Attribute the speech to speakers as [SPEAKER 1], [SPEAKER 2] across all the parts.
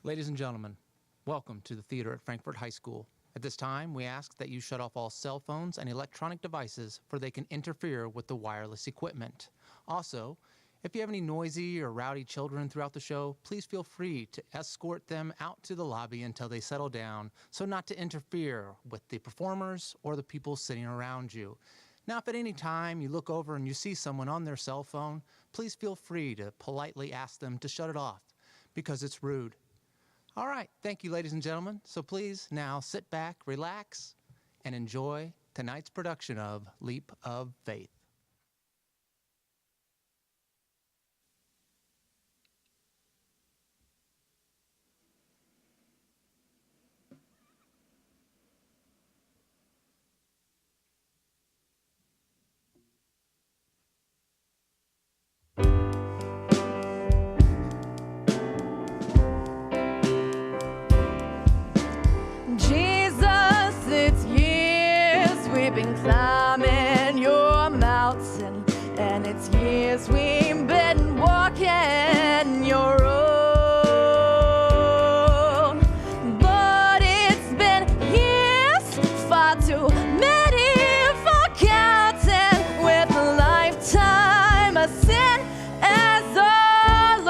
[SPEAKER 1] Ladies and gentlemen, welcome to the theater at Frankfort High School. At this time, we ask that you shut off all cell phones and electronic devices, for they can interfere with the wireless equipment. Also, if you have any noisy or rowdy children throughout the show, please feel free to escort them out to the lobby until they settle down, so not to interfere with the performers or the people sitting around you. Now, if at any time you look over and you see someone on their cell phone, please feel free to politely ask them to shut it off, because it's rude. All right, thank you, ladies and gentlemen. So please now sit back, relax, and enjoy tonight's production of Leap of Faith.
[SPEAKER 2] Climbing your mountain, and it's years we've been walking your road. But it's been years, far too many for counting, with a lifetime of sin as our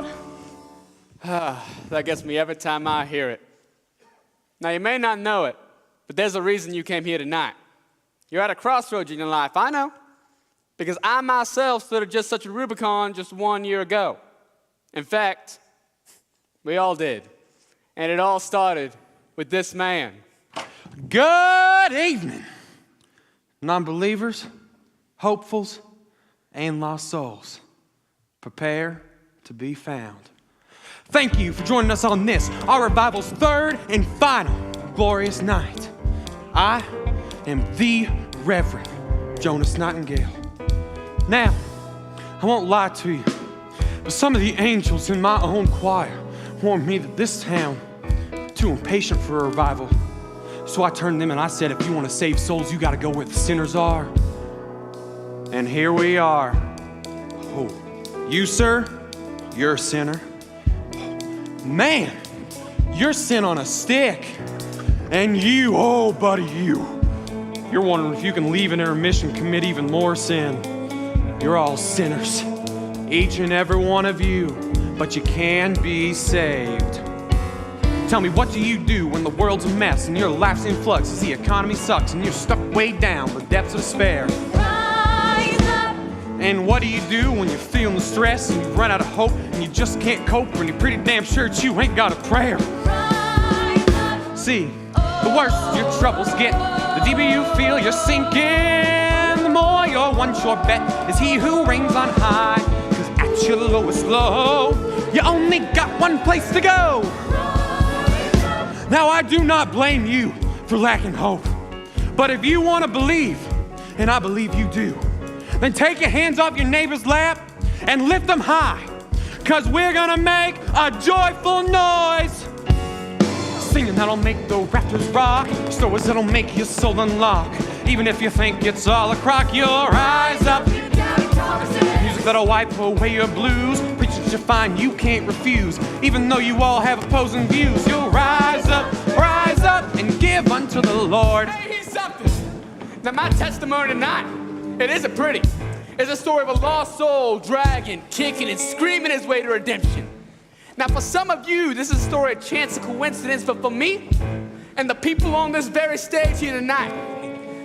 [SPEAKER 2] load.
[SPEAKER 3] That gets me every time I hear it. Now, you may not know it, but there's a reason you came here tonight. You're at a crossroads in your life, I know, because I myself stood at just such a Rubicon just 1 year ago. In fact, we all did. And it all started with this man.
[SPEAKER 4] Good evening, non-believers, hopefuls, and lost souls. Prepare to be found. Thank you for joining us on this, our revival's third and final glorious night. I am the Reverend Jonas Nightingale. Now, I won't lie to you, but some of the angels in my own choir warned me that this town is too impatient for a revival. So I turned to them and I said, if you want to save souls, you got to go where the sinners are. And here we are. Oh, you, sir, you're a sinner. Man, you're sin on a stick. And you, oh buddy, you're wondering if you can leave an intermission, commit even more sin. You're all sinners, each and every one of you, but you can be saved. Tell me, what do you do when the world's a mess and your life's in flux as the economy sucks and you're stuck way down the depths of despair?
[SPEAKER 2] Rise up.
[SPEAKER 4] And what do you do when you're feeling the stress and you've run out of hope and you just can't cope when you're pretty damn sure that you ain't got a prayer?
[SPEAKER 2] Rise up.
[SPEAKER 4] See, the worse your troubles get, the deeper you feel you're sinking. The more your one sure bet is he who reigns on high. 'Cause at your lowest low, you only got one place to go. Now I do not blame you for lacking hope. But if you want to believe, and I believe you do, then take your hands off your neighbor's lap and lift them high. 'Cause we're gonna make a joyful noise. Singing that'll make the rafters rock, stories that'll make your soul unlock. Even if you think it's all a crock, you'll rise up. Music that'll wipe away your blues, preaching that you find you can't refuse. Even though you all have opposing views, you'll rise up, and give unto the Lord.
[SPEAKER 3] Hey, here's something. Now, my testimony tonight, it isn't pretty. It's a story of a lost soul dragging, kicking, and screaming his way to redemption. Now, for some of you, this is a story of chance and coincidence, but for me and the people on this very stage here tonight,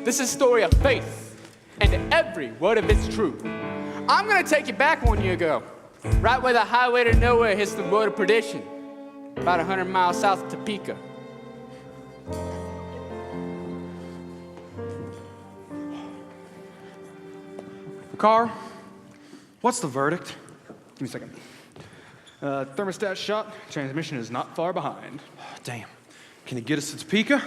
[SPEAKER 3] this is a story of faith, and every word of it's true. I'm gonna take you back 1 year ago, right where the highway to nowhere hits the road of perdition, about 100 miles south of Topeka.
[SPEAKER 4] Carl, what's the verdict?
[SPEAKER 5] Give me a second. Thermostat shot. Transmission is not far behind.
[SPEAKER 4] Damn. Can you get us to Topeka?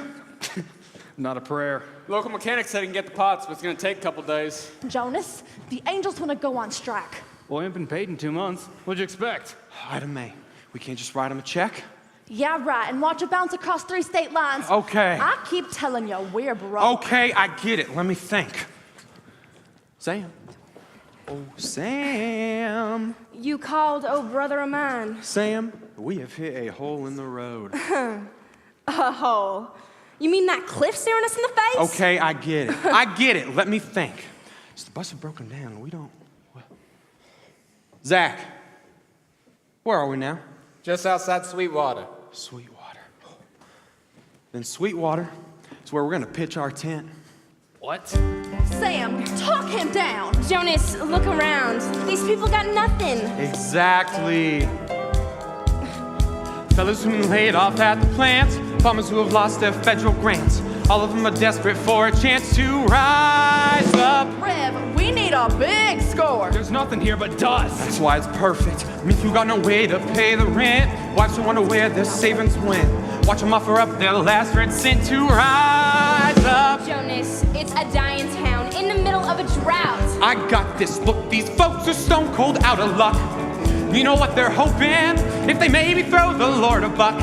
[SPEAKER 5] Not a prayer.
[SPEAKER 3] Local mechanic said he can get the pots, but it's gonna take a couple days.
[SPEAKER 2] Jonas, the angels want to go on strike.
[SPEAKER 5] Well, we haven't been paid in 2 months. What'd you expect?
[SPEAKER 4] Item May. We can't just write him a check?
[SPEAKER 2] Yeah, right, and watch it bounce across 3 state lines.
[SPEAKER 4] Okay.
[SPEAKER 2] I keep telling you, we're broke.
[SPEAKER 4] Okay, I get it. Let me think. Sam. Oh, Sam.
[SPEAKER 6] You called, oh brother of mine.
[SPEAKER 4] Sam, We have hit a hole in the road.
[SPEAKER 6] A hole? You mean that cliff staring us in the face?
[SPEAKER 4] Okay, I get it. I get it. Let me think. So the bus is broken down. We don't... Well. Zach, where are we now?
[SPEAKER 7] Just outside Sweetwater.
[SPEAKER 4] Sweetwater. Then Sweetwater is where we're gonna pitch our tent.
[SPEAKER 3] What?
[SPEAKER 2] Sam, talk him down.
[SPEAKER 6] Jonas, look around. These people got nothing.
[SPEAKER 4] Exactly. Fellas who've been laid off at the plants, farmers who have lost their federal grants. All of them are desperate for a chance to rise up.
[SPEAKER 2] Rev, we need a big score.
[SPEAKER 5] There's nothing here but dust.
[SPEAKER 4] That's why it's perfect. Men who got no way to pay the rent. Wives who wonder where their savings went. Watch them offer up their last red cent to rise up.
[SPEAKER 6] Jonas, it's a dying town in the middle of a drought.
[SPEAKER 4] I got this. Look, these folks are stone cold out of luck. You know what they're hoping? If they maybe throw the Lord a buck,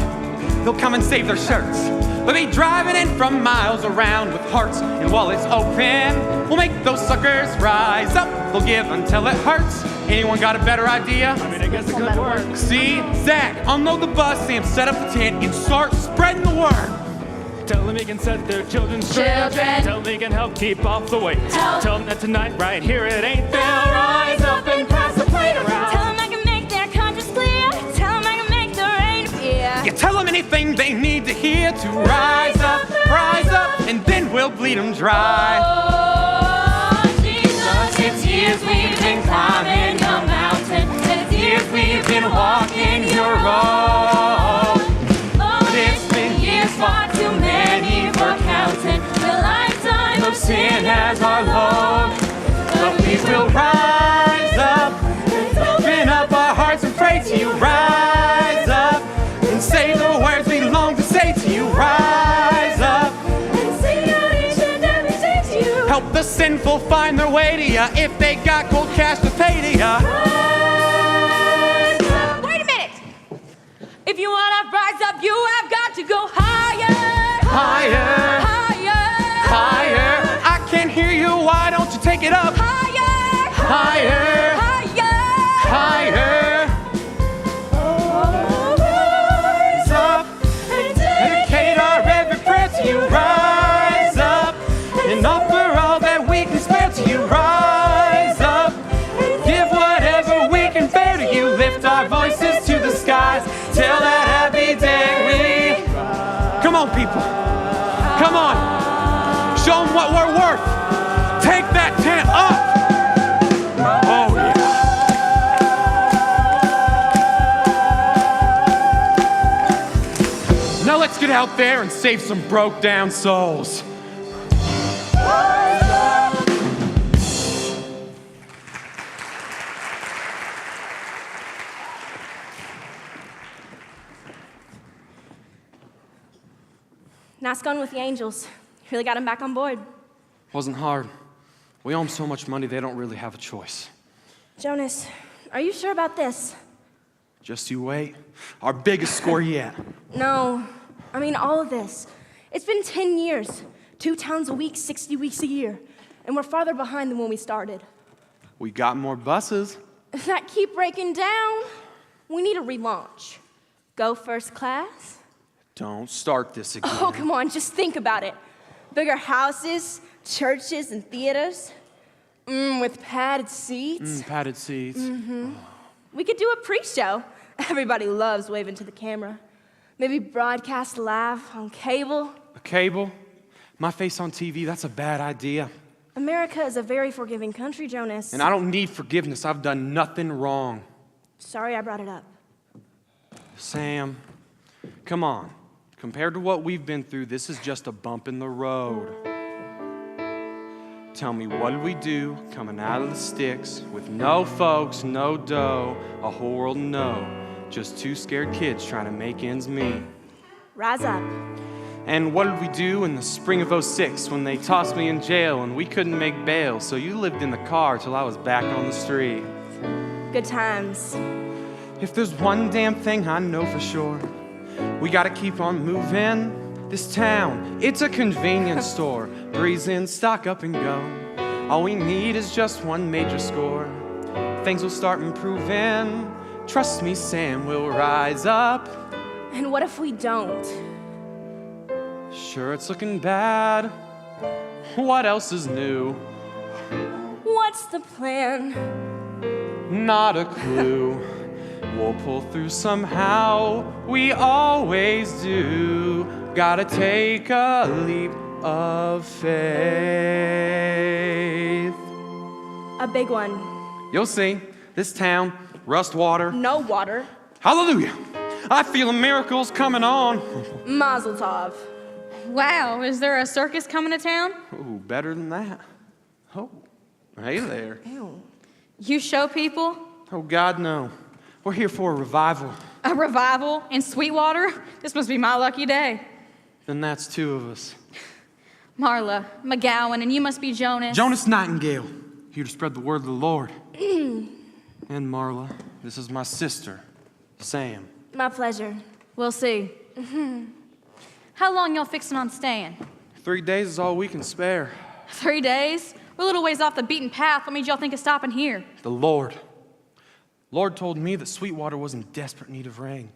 [SPEAKER 4] they'll come and save their shirts. They'll be driving in from miles around with hearts and wallets open. We'll make those suckers rise up. They'll give until it hurts. Anyone got a better idea?
[SPEAKER 5] I mean, I guess it could work.
[SPEAKER 4] See, Zach, unload the bus, Sam, set up the tent, and start spreading the word.
[SPEAKER 5] Tell them he can set their children straight.
[SPEAKER 2] Children.
[SPEAKER 5] Tell them he can help keep off the weight.
[SPEAKER 2] Tell
[SPEAKER 5] them that tonight, right here, it ain't they'll rise up and pass the plate around.
[SPEAKER 6] Tell them I can make their conscience clear. Tell them I can make the rain appear.
[SPEAKER 4] You tell them anything they need to hear to rise up, and then we'll bleed them dry.
[SPEAKER 6] Oh, Jesus, it's years we've been climbing your mountain. It's years we've been walking your road. Oh, it's been years, far too many for counting. The lifetime of sin as our load.
[SPEAKER 4] But we will rise up, open up our hearts and pray to you. Rise up and say the words we long to say to you. Rise up
[SPEAKER 6] And sing out each and every day to you.
[SPEAKER 4] help the sinful find their way to you if they got cold cash to pay to you.
[SPEAKER 6] Wait a minute! If you wanna rise up, you have got to go higher!
[SPEAKER 4] Higher,
[SPEAKER 6] Higher!
[SPEAKER 4] higher. I can't hear you. Why don't you take it up?
[SPEAKER 6] Higher!
[SPEAKER 4] Higher,
[SPEAKER 6] Higher!
[SPEAKER 4] higher. Rise up, dedicate our every prayer to you. Rise up and offer all that we can spare to you. Rise up, give whatever we can bear to you. Lift our voices to the skies, till that happy day we... Come on, people. Come on. Show them what we're worth. Take that tent up. Oh, yeah. Now let's get out there and save some broke down souls.
[SPEAKER 6] Nice going with the Angels. Really got them back on board.
[SPEAKER 4] Wasn't hard. We owe them so much money, they don't really have a choice.
[SPEAKER 6] Jonas, are you sure about this?
[SPEAKER 4] Just you wait. Our biggest score yet.
[SPEAKER 6] No, I mean all of this. It's been 10 years, 2 towns a week, 60 weeks a year, and we're farther behind than when we started.
[SPEAKER 4] We got more buses.
[SPEAKER 6] That keep breaking down. We need a relaunch. Go first class?
[SPEAKER 4] Don't start this again.
[SPEAKER 6] Oh, come on, just think about it. Bigger houses, churches, and theaters. With padded seats.
[SPEAKER 4] Padded seats.
[SPEAKER 6] We could do a pre-show. Everybody loves waving to the camera. Maybe broadcast live on cable.
[SPEAKER 4] A cable? My face on TV, that's a bad idea.
[SPEAKER 6] America is a very forgiving country, Jonas.
[SPEAKER 4] And I don't need forgiveness. I've done nothing wrong.
[SPEAKER 6] Sorry I brought it up.
[SPEAKER 4] Sam, come on. Compared to what we've been through, this is just a bump in the road. Tell me, what did we do coming out of the sticks with no folks, no dough, a whole world no, just 2 scared kids trying to make ends meet?
[SPEAKER 6] Rise up.
[SPEAKER 4] And what did we do in the spring of '06 when they tossed me in jail and we couldn't make bail, so you lived in the car till I was back on the street?
[SPEAKER 6] Good times.
[SPEAKER 4] If there's one damn thing I know for sure, we gotta keep on moving. This town, it's a convenience store. Breeze in, stock up and go. All we need is just one major score. Things will start improving. Trust me, Sam, we'll rise up.
[SPEAKER 8] And what if we don't?
[SPEAKER 4] Sure, it's looking bad. What else is new?
[SPEAKER 8] What's the plan?
[SPEAKER 4] Not a clue. We'll pull through somehow. We always do. Gotta take a leap of faith.
[SPEAKER 8] A big one.
[SPEAKER 4] You'll see. This town, rust water.
[SPEAKER 8] No water.
[SPEAKER 4] Hallelujah. I feel a miracle's coming on.
[SPEAKER 8] Mazel tov.
[SPEAKER 6] Wow, is there a circus coming to town?
[SPEAKER 4] Ooh, better than that. Oh, hey there.
[SPEAKER 8] Ew.
[SPEAKER 6] You show people?
[SPEAKER 4] Oh, God, no. We're here for a revival.
[SPEAKER 6] A revival in Sweetwater? This must be my lucky day.
[SPEAKER 4] Then that's two of us.
[SPEAKER 6] Marla, McGowan, and you must be Jonas.
[SPEAKER 4] Jonas Nightingale, here to spread the word of the Lord. And Marla, this is my sister, Sam.
[SPEAKER 8] My pleasure.
[SPEAKER 6] We'll see. How long y'all fixing on staying?
[SPEAKER 4] 3 days is all we can spare.
[SPEAKER 6] 3 days? We're a little ways off the beaten path. What made y'all think of stopping here?
[SPEAKER 4] The Lord. Lord told me that Sweetwater was in desperate need of rain.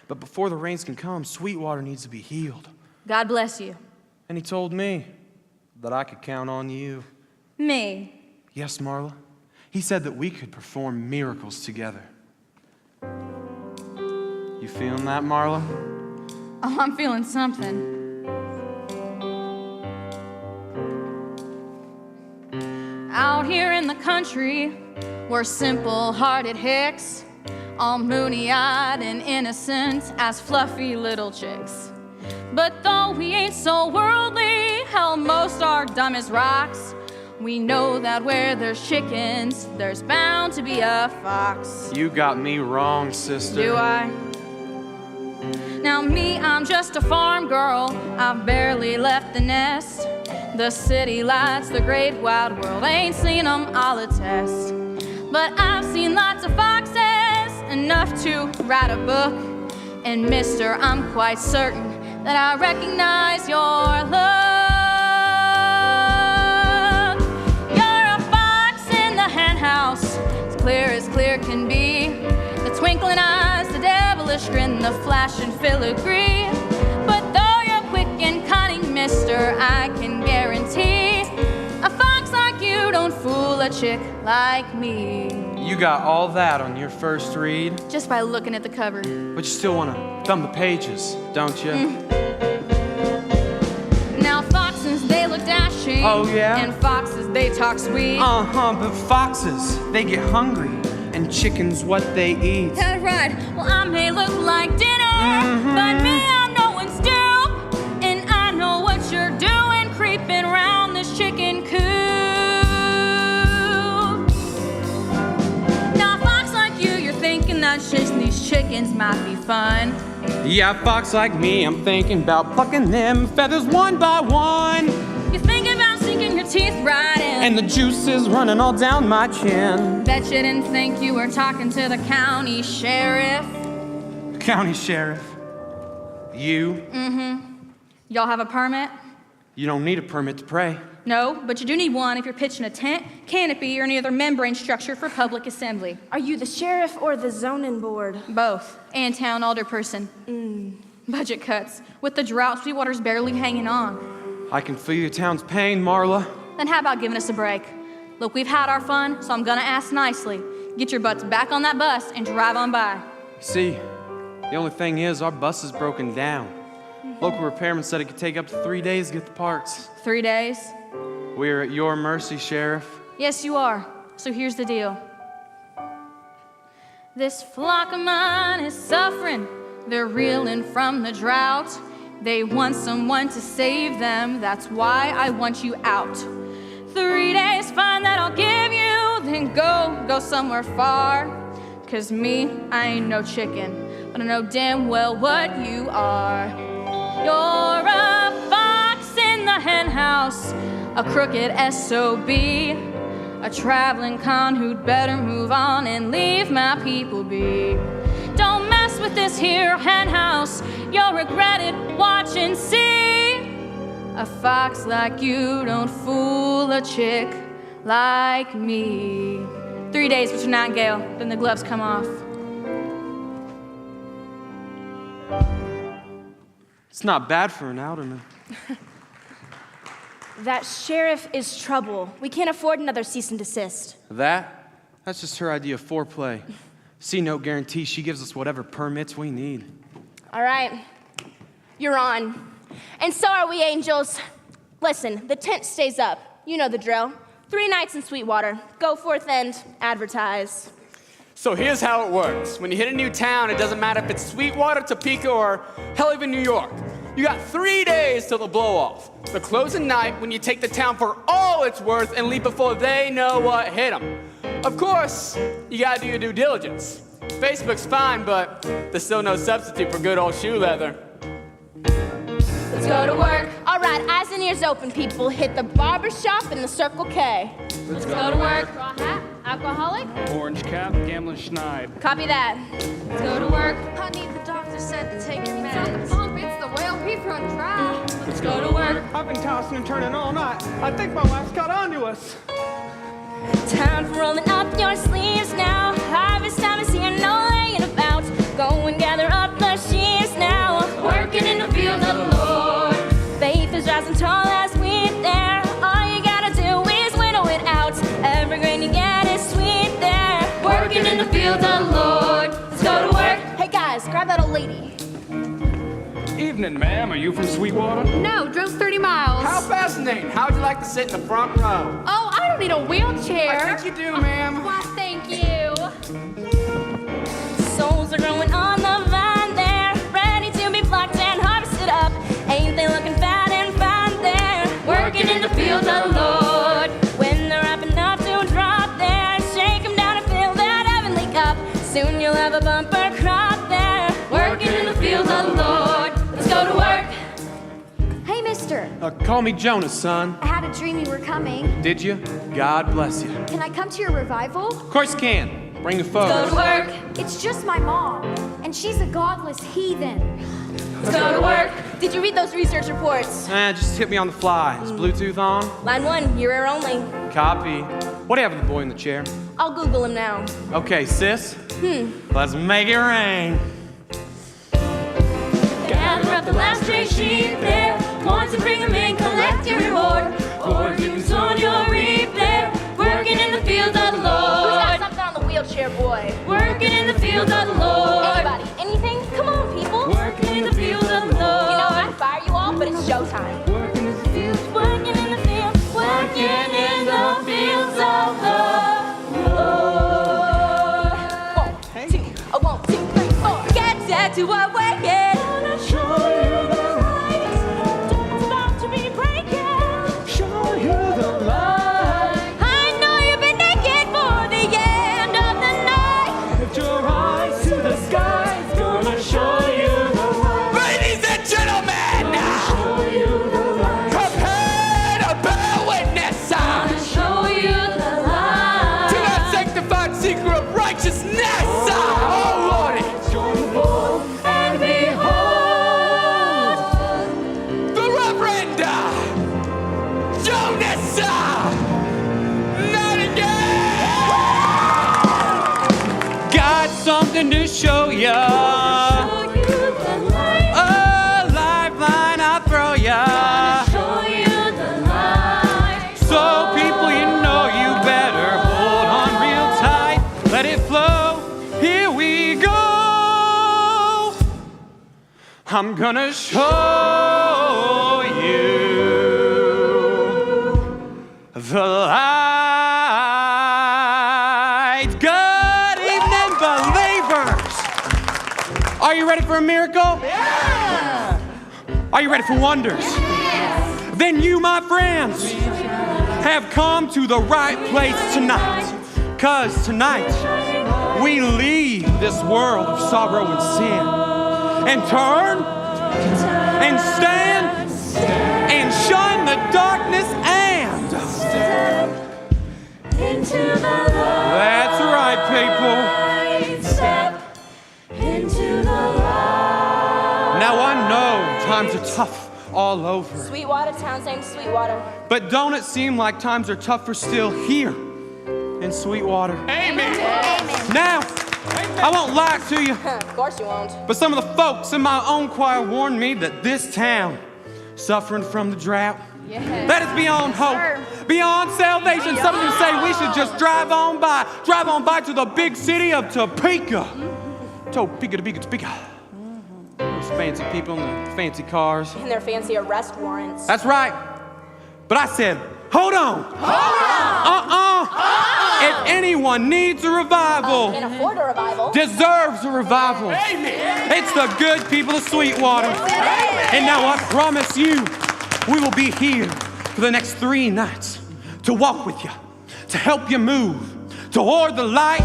[SPEAKER 4] But before the rains can come, Sweetwater needs to be healed.
[SPEAKER 6] God bless you.
[SPEAKER 4] And he told me that I could count on you.
[SPEAKER 6] Me.
[SPEAKER 4] Yes, Marla. He said that we could perform miracles together. You feeling that, Marla?
[SPEAKER 6] Oh, I'm feeling something. Out here in the country, we're simple-hearted hicks, all moony-eyed and innocent as fluffy little chicks. But though we ain't so worldly, hell, most are dumb as rocks. We know that where there's chickens, there's bound to be a fox.
[SPEAKER 4] You got me wrong, sister.
[SPEAKER 6] Do I? Now me, I'm just a farm girl. I've barely left the nest. The city lights, the great wide world, ain't seen them, I'll attest. But I've seen lots of foxes, enough to write a book. And mister, I'm quite certain that I recognize your look. You're a fox in the hen house, as clear can be. The twinkling eyes, the devilish grin, the flash and filigree. But though you're quick and cunning, mister, I can guarantee a fox like you don't fool a chick like me.
[SPEAKER 4] You got all that on your first read,
[SPEAKER 6] Just by looking at the cover.
[SPEAKER 4] but you still want to thumb the pages, don't you?
[SPEAKER 6] Now foxes, they look dashing.
[SPEAKER 4] Oh, yeah?
[SPEAKER 6] And foxes, they talk sweet.
[SPEAKER 4] But foxes, they get hungry, and chickens what they eat.
[SPEAKER 6] That's right. Well, I may look like dinner, but me, I'm no one's dupe. And I know what you're doing, creeping around this chicken coop. Now, a fox like you're thinking that chasing these chickens might be fun.
[SPEAKER 4] Yeah, a fox like me, I'm thinking about plucking them feathers one by one.
[SPEAKER 6] You're thinking about sinking your teeth right in.
[SPEAKER 4] And the juice is running all down my chin.
[SPEAKER 6] Bet you didn't think you were talking to the county sheriff.
[SPEAKER 4] County sheriff. You?
[SPEAKER 6] Y'all have a permit?
[SPEAKER 4] You don't need a permit to pray.
[SPEAKER 6] No, but you do need one if you're pitching a tent, canopy, or any other membrane structure for public assembly.
[SPEAKER 8] Are you the sheriff or the zoning board?
[SPEAKER 6] Both. And town alderperson. Budget cuts. With the drought, Sweetwater's barely hanging on.
[SPEAKER 4] I can feel your town's pain, Marla.
[SPEAKER 6] Then how about giving us a break? Look, we've had our fun, so I'm gonna ask nicely. Get your butts back on that bus and drive on by.
[SPEAKER 4] See, the only thing is our bus is broken down. Local repairman said it could take up to 3 days to get the parts.
[SPEAKER 6] 3 days?
[SPEAKER 4] We're at your mercy, Sheriff.
[SPEAKER 6] Yes, you are. So here's the deal. This flock of mine is suffering. They're reeling from the drought. They want someone to save them. That's why I want you out. 3 days, fine, that I'll give you. Then go somewhere far. 'Cause me, I ain't no chicken, but I know damn well what you are. You're a fox in the hen house, a crooked SOB, a traveling con who'd better move on and leave my people be. Don't mess with this here hen house, you'll regret it, watch and see. A fox like you don't fool a chick like me. 3 days, Mr. Nightingale, then the gloves come off.
[SPEAKER 4] It's not bad for an alderman.
[SPEAKER 8] That sheriff is trouble. We can't afford another cease and desist.
[SPEAKER 4] That's just her idea of foreplay. C-note guarantee she gives us whatever permits we need.
[SPEAKER 8] All right, you're on. And so are we, angels. Listen, the tent stays up. You know the drill. 3 nights in Sweetwater. Go forth and advertise.
[SPEAKER 3] So here's how it works. When you hit a new town, it doesn't matter if it's Sweetwater, Topeka, or hell, even New York. You got 3 days till the blow-off. The closing night when you take the town for all it's worth and leave before they know what hit them. Of course, you gotta do your due diligence. Facebook's fine, but there's still no substitute for good old shoe leather.
[SPEAKER 8] Let's go to work. All right, eyes and ears open, people. Hit the barber shop in the Circle K.
[SPEAKER 2] Let's go to work. Straw hat, alcoholic.
[SPEAKER 5] Orange cap, gambling schneid.
[SPEAKER 8] Copy that.
[SPEAKER 2] Let's go to work. Honey, the doctor said to take your meds. It's not the pump, it's the whale beef run dry. Let's go to work.
[SPEAKER 5] I've been tossing and turning all night. I think my wife's got onto us.
[SPEAKER 8] Time for rolling up your sleeves now. Harvest time is here, no laying about. Go and gather up the sheaves now.
[SPEAKER 6] Working in the field of the Lord.
[SPEAKER 8] Faith is rising tall as wheat there. All you gotta do is winnow it out. Every grain you get is sweet there.
[SPEAKER 6] Working in the field of the Lord. Let's go to work.
[SPEAKER 8] Hey guys, grab that old lady.
[SPEAKER 5] Evening, ma'am. Are you from Sweetwater?
[SPEAKER 2] No, drove 30 miles.
[SPEAKER 3] How fascinating. How'd you like to sit in the front row?
[SPEAKER 2] Oh, I don't need a wheelchair.
[SPEAKER 3] I think you do, ma'am.
[SPEAKER 2] Why, thank you.
[SPEAKER 8] Souls are growing on the vine there, ready to be plucked and harvested up. Ain't they looking fat and fine there?
[SPEAKER 6] Working in the field of the Lord.
[SPEAKER 8] When they're ripe enough to drop there, shake them down and fill that heavenly cup. Soon you'll have a bumper crop there.
[SPEAKER 6] Working in the field of the Lord. Let's go to work.
[SPEAKER 9] Hey, mister.
[SPEAKER 4] Call me Jonas, son.
[SPEAKER 9] I had a dream you were coming.
[SPEAKER 4] Did you? God bless you.
[SPEAKER 9] Can I come to your revival?
[SPEAKER 4] Of course you can. Bring your
[SPEAKER 6] Go
[SPEAKER 4] photos.
[SPEAKER 6] to work.
[SPEAKER 9] It's just my mom, and she's a godless heathen.
[SPEAKER 6] Let's go to work.
[SPEAKER 8] Did you read those research reports?
[SPEAKER 4] Just hit me on the fly. Is Bluetooth on?
[SPEAKER 8] Line 1, your ear only.
[SPEAKER 4] Copy. What do you have with the boy in the chair?
[SPEAKER 8] I'll Google him now.
[SPEAKER 4] Okay, sis. Let's make it rain.
[SPEAKER 6] Gather up the last stray sheep there. Want to bring them in, collect your reward. Or if you sown your reap there. Working in the field of the
[SPEAKER 8] Who's got
[SPEAKER 6] Lord.
[SPEAKER 8] something on the wheelchair, boy?
[SPEAKER 6] Working in the field of the Lord.
[SPEAKER 8] Anybody? Anything? Come on, people.
[SPEAKER 6] Working in the field of the Lord.
[SPEAKER 8] You know, I'd fire you all, but it's showtime.
[SPEAKER 6] Working in the fields.
[SPEAKER 8] Working in the field.
[SPEAKER 6] Working in the fields of the Lord.
[SPEAKER 8] 1, 2, 1, 2, 3, 4. Get back to our wagon. Gonna show you the light. Dawn's about to be breaking.
[SPEAKER 5] Show you the light.
[SPEAKER 8] I know you've been naked for the end of the night.
[SPEAKER 5] Lift your eyes to the sky. It's gonna show you the light.
[SPEAKER 3] Ladies and gentlemen,
[SPEAKER 5] Show you the light.
[SPEAKER 3] prepare to bear witness
[SPEAKER 6] Gonna show you the light.
[SPEAKER 3] to that sanctified secret of righteousness. Oh, Lordy.
[SPEAKER 5] Join the Lord.
[SPEAKER 6] And behold.
[SPEAKER 3] The Reverend Jonas Nightingale.
[SPEAKER 4] Got something to show ya.
[SPEAKER 6] Show you the light.
[SPEAKER 4] A lifeline I throw ya.
[SPEAKER 6] Show you the light.
[SPEAKER 4] So people, you know you better hold on real tight. Let it flow. Here we go. I'm gonna show you the light. Good evening, believers. Are you ready for a miracle?
[SPEAKER 6] Yeah.
[SPEAKER 4] Are you ready for wonders? Then you, my friends, have come to the right place tonight. 'Cause tonight, we leave this world of sorrow and sin and turn and stand and shun the darkness and
[SPEAKER 6] Into the light.
[SPEAKER 4] that's right, people.
[SPEAKER 6] Step into the light.
[SPEAKER 4] Now I know times are tough all over,
[SPEAKER 8] Sweetwater, town's named Sweetwater.
[SPEAKER 4] but don't it seem like times are tougher still here in Sweetwater?
[SPEAKER 3] Amen.
[SPEAKER 4] Now,
[SPEAKER 3] Amen.
[SPEAKER 4] I won't lie to you,
[SPEAKER 8] Of course you won't.
[SPEAKER 4] but some of the folks in my own choir warned me that this town, suffering from the drought, that is beyond hope, beyond salvation. Some of you say we should just drive on by to the big city of Topeka. Topeka. Those fancy people in the fancy cars.
[SPEAKER 8] And their fancy arrest warrants.
[SPEAKER 4] That's right. But I said, hold on. If anyone needs a revival,
[SPEAKER 8] Can't afford a revival.
[SPEAKER 4] deserves a revival, it's the good people of Sweetwater. And now I promise you, we will be here for the next 3 nights to walk with you, to help you move toward the light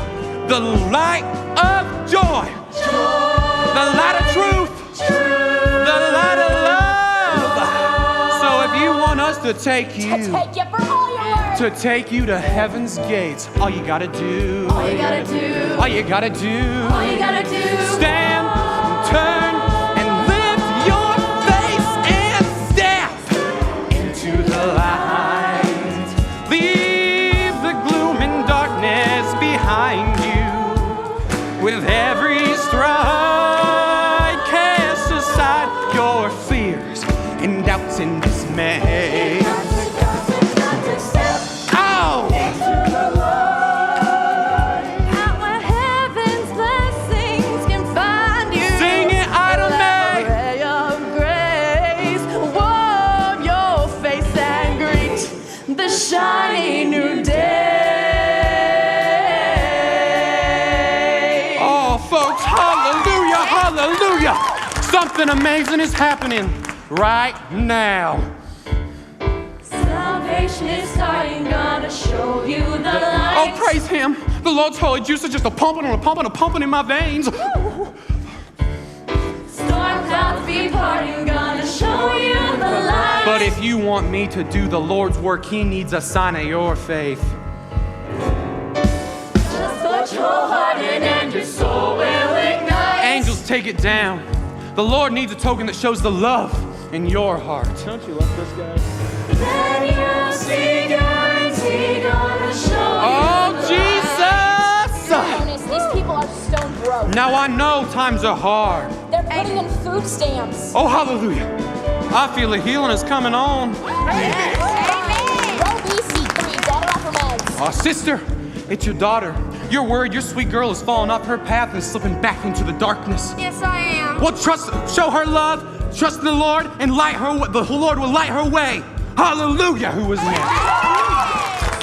[SPEAKER 4] of joy, the light of truth, the light of love. So if you want us to take you
[SPEAKER 8] For all your work.
[SPEAKER 4] to take you to heaven's gates, all you gotta do,
[SPEAKER 2] All you gotta do,
[SPEAKER 4] all you gotta do,
[SPEAKER 2] all you gotta do.
[SPEAKER 4] stand, turn, and lift your face and step into the light. Leave the gloom and darkness behind you. With every stride, cast aside your fears and doubts and dismay. Oh!
[SPEAKER 2] Out where heaven's blessings can find you.
[SPEAKER 4] Sing it, idle May.
[SPEAKER 2] Ray of grace, warm your face and greet the shiny new day.
[SPEAKER 4] Oh, folks, hallelujah, hallelujah. Something amazing is happening right now.
[SPEAKER 2] Salvation is starting, gonna show you the light.
[SPEAKER 4] Oh, praise him. The Lord's holy juice is just a pumping in my veins.
[SPEAKER 2] Storm clouds be parting, gonna show you the light.
[SPEAKER 4] But if you want me to do the Lord's work, he needs a sign of your faith.
[SPEAKER 2] Just put your heart in and your soul will ignite.
[SPEAKER 4] Angels, take it down. The Lord needs a token that shows the love in your heart.
[SPEAKER 5] Don't you love this guy?
[SPEAKER 2] Then you'll see guarantee gonna show
[SPEAKER 4] Oh,
[SPEAKER 2] you the
[SPEAKER 4] Jesus!
[SPEAKER 8] Honest, these people are stone broke.
[SPEAKER 4] Now I know times are hard.
[SPEAKER 8] They're putting in food stamps.
[SPEAKER 4] Oh, hallelujah. I feel the healing is coming on.
[SPEAKER 8] Amen. Row BC3, daughter off her meds.
[SPEAKER 4] Oh, sister, it's your daughter. You're worried your sweet girl is falling off her path and slipping back into the darkness.
[SPEAKER 9] Yes, I am.
[SPEAKER 4] Well, show her love, trust in the Lord, and the Lord will light her way. Hallelujah, who is next?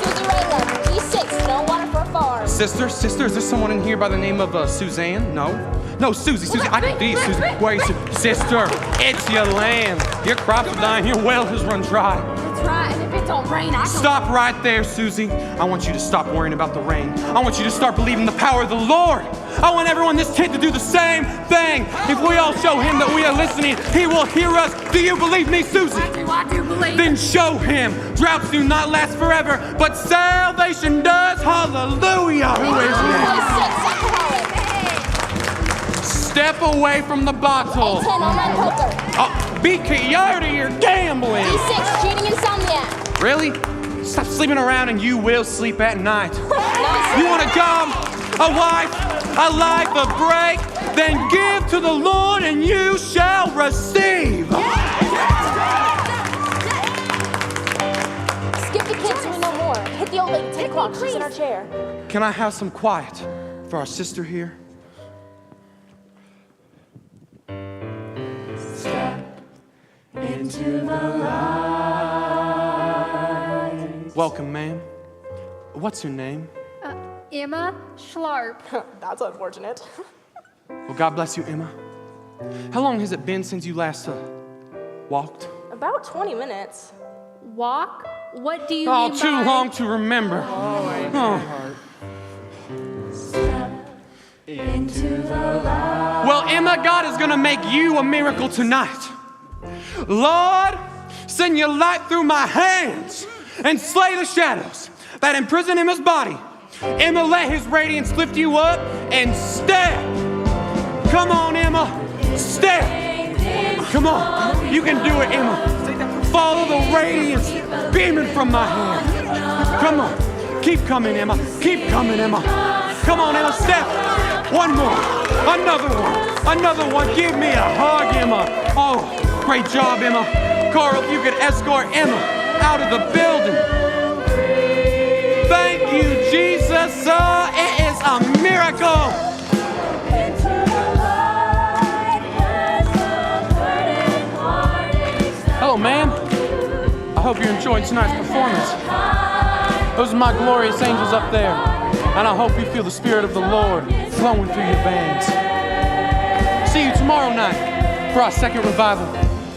[SPEAKER 8] Susie Rayland, G6, no water for a farm.
[SPEAKER 4] Sister, is there someone in here by the name of Suzanne? No, Susie, I can see Susie. Where is sister? It's your land. Your crops are dying, your well has run dry.
[SPEAKER 9] That's right, and if it don't rain, I can...
[SPEAKER 4] Stop right there, Susie. I want you to stop worrying about the rain. I want you to start believing the power of the Lord. I want everyone in this tent to do the same thing. If we all show him that we are listening, he will hear us. Do you believe me, Susie?
[SPEAKER 9] I do believe
[SPEAKER 4] Then show him. Droughts do not last forever, but salvation does. Hallelujah. Who is next? Step away from the bottle.
[SPEAKER 8] 10 online poker.
[SPEAKER 4] Oh, be coyote, you're gambling.
[SPEAKER 8] D6, cheating insomniac.
[SPEAKER 4] Really? Stop sleeping around and you will sleep at night. You want a job, a wife, a life, a break? Then give to the Lord and you shall receive.
[SPEAKER 8] Skip the kids so we know more. Hit the old lady 10 o'clock. She's in her chair.
[SPEAKER 4] Can I have some quiet for our sister here?
[SPEAKER 2] into the light.
[SPEAKER 4] Welcome, ma'am. What's your name?
[SPEAKER 9] Emma Schlarp.
[SPEAKER 8] That's unfortunate.
[SPEAKER 4] Well, God bless you, Emma. How long has it been since you last walked?
[SPEAKER 8] About 20 minutes.
[SPEAKER 9] Walk? What do you
[SPEAKER 4] Oh,
[SPEAKER 9] mean
[SPEAKER 4] too
[SPEAKER 9] by...
[SPEAKER 4] long to remember. Oh.
[SPEAKER 2] Into the light.
[SPEAKER 4] Well, Emma, God is going to make you a miracle tonight. Lord, send your light through my hands and slay the shadows that imprison Emma's body. Emma, let his radiance lift you up and step. Come on, Emma. Step. Come on. You can do it, Emma. Follow the radiance beaming from my hand. Come on. Keep coming, Emma. Keep coming, Emma. Come on, Emma. Step. One more. Another one. Another one. Give me a hug, Emma. Oh, great job, Emma. Carl, if you could escort Emma out of the building. Thank you, Jesus. It is a miracle. Hello, ma'am. I hope you're enjoying tonight's performance. Those are my glorious angels up there. And I hope you feel the Spirit of the Lord flowing through your veins. See you tomorrow night for our second revival.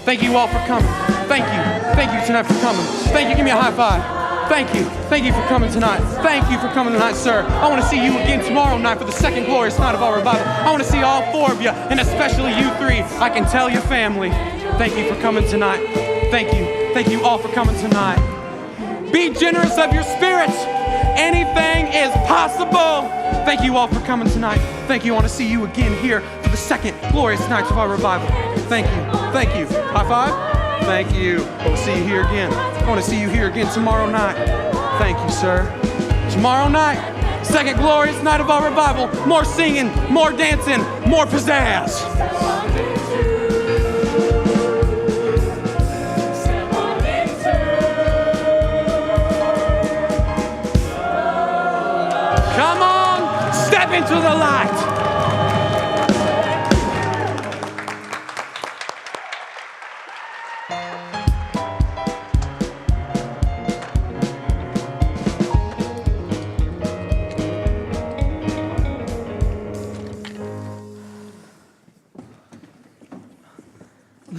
[SPEAKER 4] Thank you all for coming. Thank you. Thank you tonight for coming. Thank you. Give me a high five. Thank you. Thank you for coming tonight. Thank you for coming tonight, sir. I want to see you again tomorrow night for the second glorious night of our revival. I want to see all four of you, and especially you three. I can tell your family. Thank you for coming tonight. Thank you. Thank you all for coming tonight. Be generous of your spirits. Anything is possible. Thank you all for coming tonight. Thank you. I want to see you again here for the second glorious nights of our revival. Thank you. Thank you. High five. Thank you. I want to see you here again. I want to see you here again tomorrow night. Thank you, sir. Tomorrow night, second glorious night of our revival. More singing, more dancing, more pizzazz. Come on, step into the light.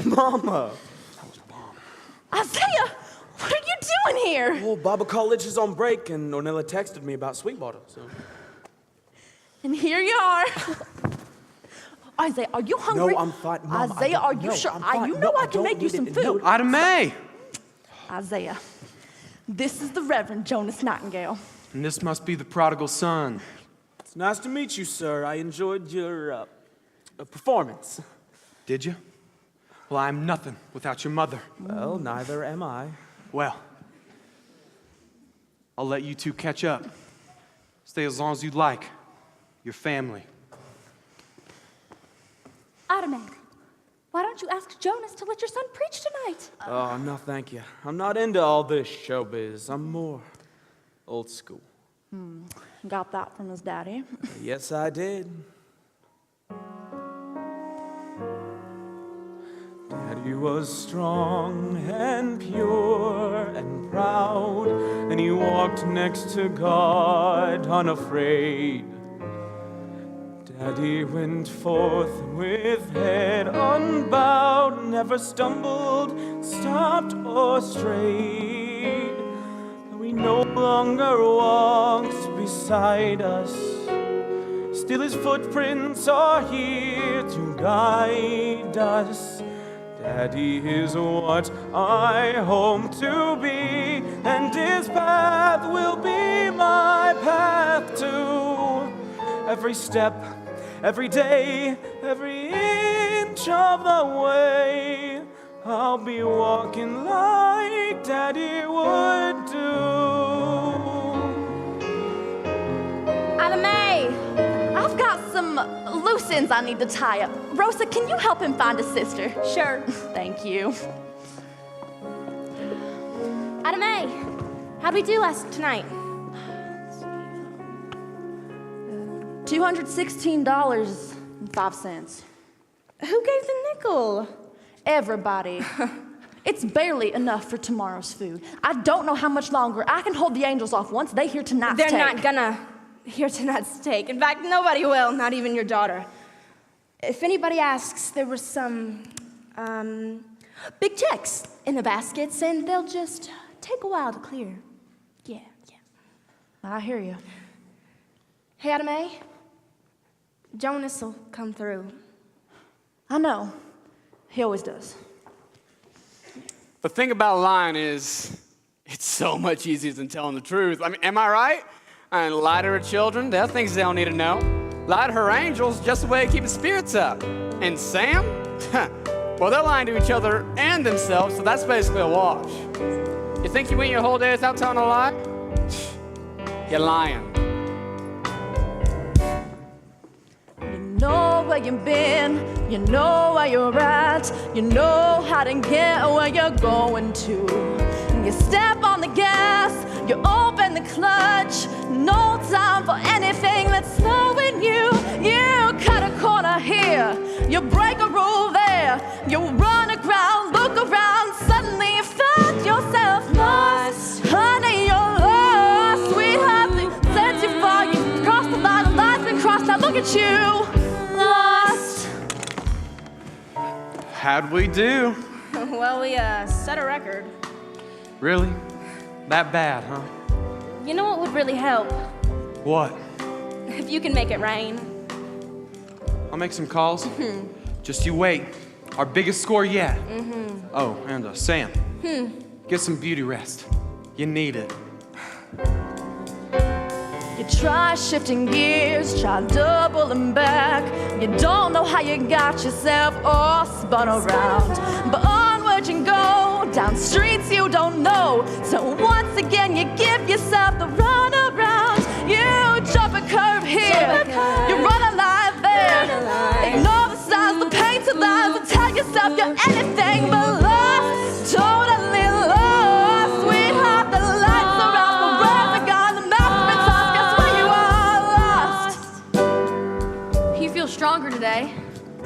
[SPEAKER 10] Mama!
[SPEAKER 2] Isaiah, what are you doing here?
[SPEAKER 10] Well, Bible college is on break, and Ornella texted me about Sweetwater, so...
[SPEAKER 2] And here you are. Isaiah, are you hungry?
[SPEAKER 10] No, I'm fine. Mama,
[SPEAKER 2] Isaiah, are you sure? You know I can make you some food.
[SPEAKER 4] Ida May.
[SPEAKER 2] Isaiah, this is the Reverend Jonas Nightingale.
[SPEAKER 4] And this must be the prodigal son.
[SPEAKER 10] It's nice to meet you, sir. I enjoyed your performance.
[SPEAKER 4] Did you? Well, I'm nothing without your mother.
[SPEAKER 10] Well, neither am I.
[SPEAKER 4] Well, I'll let you two catch up. Stay as long as you'd like. Your family.
[SPEAKER 9] Ottoman, why don't you ask Jonas to let your son preach tonight?
[SPEAKER 10] Oh, no, thank you. I'm not into all this showbiz. I'm more old school.
[SPEAKER 2] Got that from his daddy.
[SPEAKER 10] Yes, I did. Daddy was strong and pure and proud, and he walked next to God unafraid. Daddy went forth with head unbowed, never stumbled, stopped, or strayed. Though he no longer walks beside us, still his footprints are here to guide us. Daddy is what I hope to be, and his path will be my path too. Every step, every day, every inch of the way, I'll be walking like Daddy would do.
[SPEAKER 2] Ida May, I've got some loose ends I need to tie up. Rosa, can you help him find his sister?
[SPEAKER 8] Sure.
[SPEAKER 2] Thank you.
[SPEAKER 8] Ida May, how'd we do tonight?
[SPEAKER 2] $216.05.
[SPEAKER 8] Who gave the nickel?
[SPEAKER 2] Everybody. It's barely enough for tomorrow's food. I don't know how much longer I can hold the angels off once they hear tonight's
[SPEAKER 8] They're
[SPEAKER 2] take.
[SPEAKER 8] not gonna hear tonight's take. In fact, nobody will, not even your daughter. If anybody asks, there were some, big checks in the baskets, and they'll just take a while to clear. Yeah.
[SPEAKER 2] I hear you.
[SPEAKER 8] Hey, Ida May, Jonas will come through.
[SPEAKER 2] I know. He always does.
[SPEAKER 3] The thing about lying is, it's so much easier than telling the truth. I mean, am I right? And lie to her children, there are things they don't need to know. Lie to her angels, just a way of keeping spirits up. And Sam? Well, they're lying to each other and themselves, so that's basically a wash. You think you went your whole day without telling a lie? You're lying.
[SPEAKER 2] where you've been, you know where you're at, you know how to get where you're going to. You step on the gas, you open the clutch, no time for anything that's slowing you. You cut a corner here, you break a rule there, you run around, look around, suddenly you find yourself lost. Honey, you're lost. We have to set you far, you crossed the line, the line's been crossed, now look at you, lost.
[SPEAKER 4] How'd we do?
[SPEAKER 8] Well, we set a record.
[SPEAKER 4] Really? That bad, huh?
[SPEAKER 8] You know what would really help?
[SPEAKER 4] What?
[SPEAKER 8] If you can make it rain.
[SPEAKER 4] I'll make some calls. Just you wait. Our biggest score yet. Oh, and Sam. Get some beauty rest. You need it.
[SPEAKER 2] You try shifting gears, try doubling back. You don't know how you got yourself all spun around. But onward you go, down streets you don't know. So once again you give yourself the runaround. You jump a curve here, you run a line there. Ignore the signs, the painted lines, and tell yourself you're anything but lost. Totally lost. We have the lights around, the words are gone, the maps are tossed. Guess where you are lost.
[SPEAKER 9] You feel stronger today.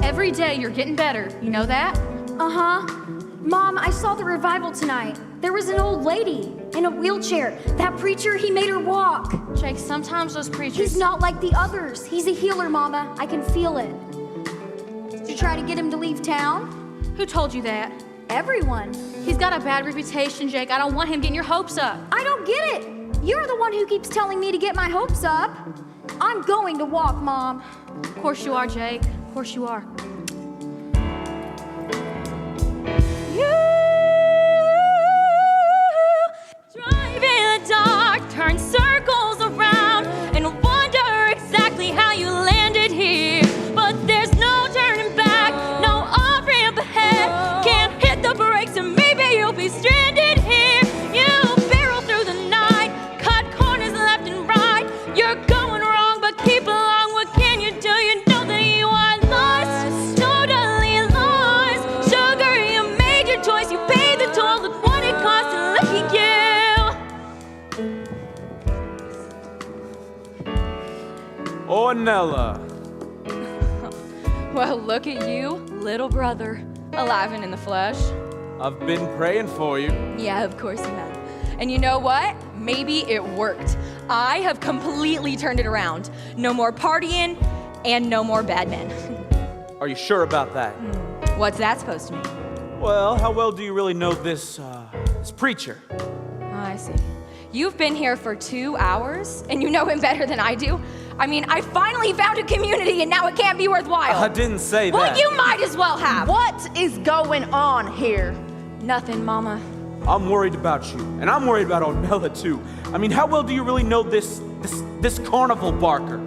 [SPEAKER 9] Every day you're getting better. You know that?
[SPEAKER 11] Uh-huh. Mom, I saw the revival tonight. There was an old lady in a wheelchair. That preacher, he made her walk.
[SPEAKER 9] Jake, sometimes those preachers...
[SPEAKER 11] He's not like the others. He's a healer, Mama. I can feel it. Did you try to get him to leave town?
[SPEAKER 9] Who told you that?
[SPEAKER 11] Everyone.
[SPEAKER 9] He's got a bad reputation, Jake. I don't want him getting your hopes up.
[SPEAKER 11] I don't get it. You're the one who keeps telling me to get my hopes up. I'm going to walk, Mom.
[SPEAKER 9] Of course you are, Jake. Of course you are.
[SPEAKER 6] Drive in the dark, turn circles around, and wonder exactly how you landed here. But there's no turning back, no off-ramp ahead. Can't hit the brakes, and maybe you'll be stranded here. You barrel through the night, cut corners left and right. You're going wrong, but keep along. What can you do? You know that you are lost, totally lost. Sugar, you made your choice, you paid the toll. Look what it cost, and look at you.
[SPEAKER 10] Ornella.
[SPEAKER 2] Well, look at you, little brother, alive and in the flesh.
[SPEAKER 10] I've been praying for you.
[SPEAKER 2] Yeah, of course you have. And you know what? Maybe it worked. I have completely turned it around. No more partying and no more bad men.
[SPEAKER 10] Are you sure about that?
[SPEAKER 2] What's that supposed to mean?
[SPEAKER 10] Well, how well do you really know this preacher?
[SPEAKER 2] Oh, I see. You've been here for 2 hours and you know him better than I do? I mean, I finally found a community and now it can't be worthwhile.
[SPEAKER 10] I didn't say
[SPEAKER 2] well,
[SPEAKER 10] that.
[SPEAKER 2] You might as well have.
[SPEAKER 8] What is going on here?
[SPEAKER 2] Nothing, Mama.
[SPEAKER 10] I'm worried about you, and I'm worried about Ornella too. I mean, how well do you really know this carnival barker?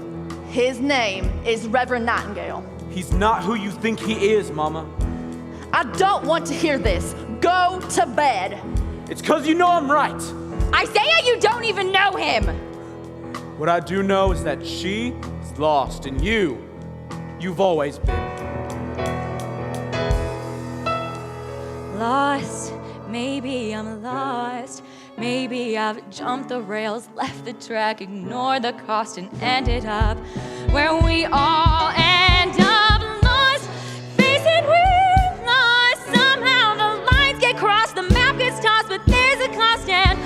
[SPEAKER 8] His name is Reverend Nightingale.
[SPEAKER 10] He's not who you think he is, Mama.
[SPEAKER 8] I don't want to hear this. Go to bed.
[SPEAKER 10] It's 'cause you know I'm right.
[SPEAKER 2] Isaiah, you don't even know him.
[SPEAKER 10] What I do know is that she is lost, and you've always been.
[SPEAKER 6] Lost, maybe I'm lost. Maybe I've jumped the rails, left the track, ignored the cost, and ended up where we all end up. Lost, face it, we're lost. Somehow the lines get crossed, the map gets tossed, but there's a cost, and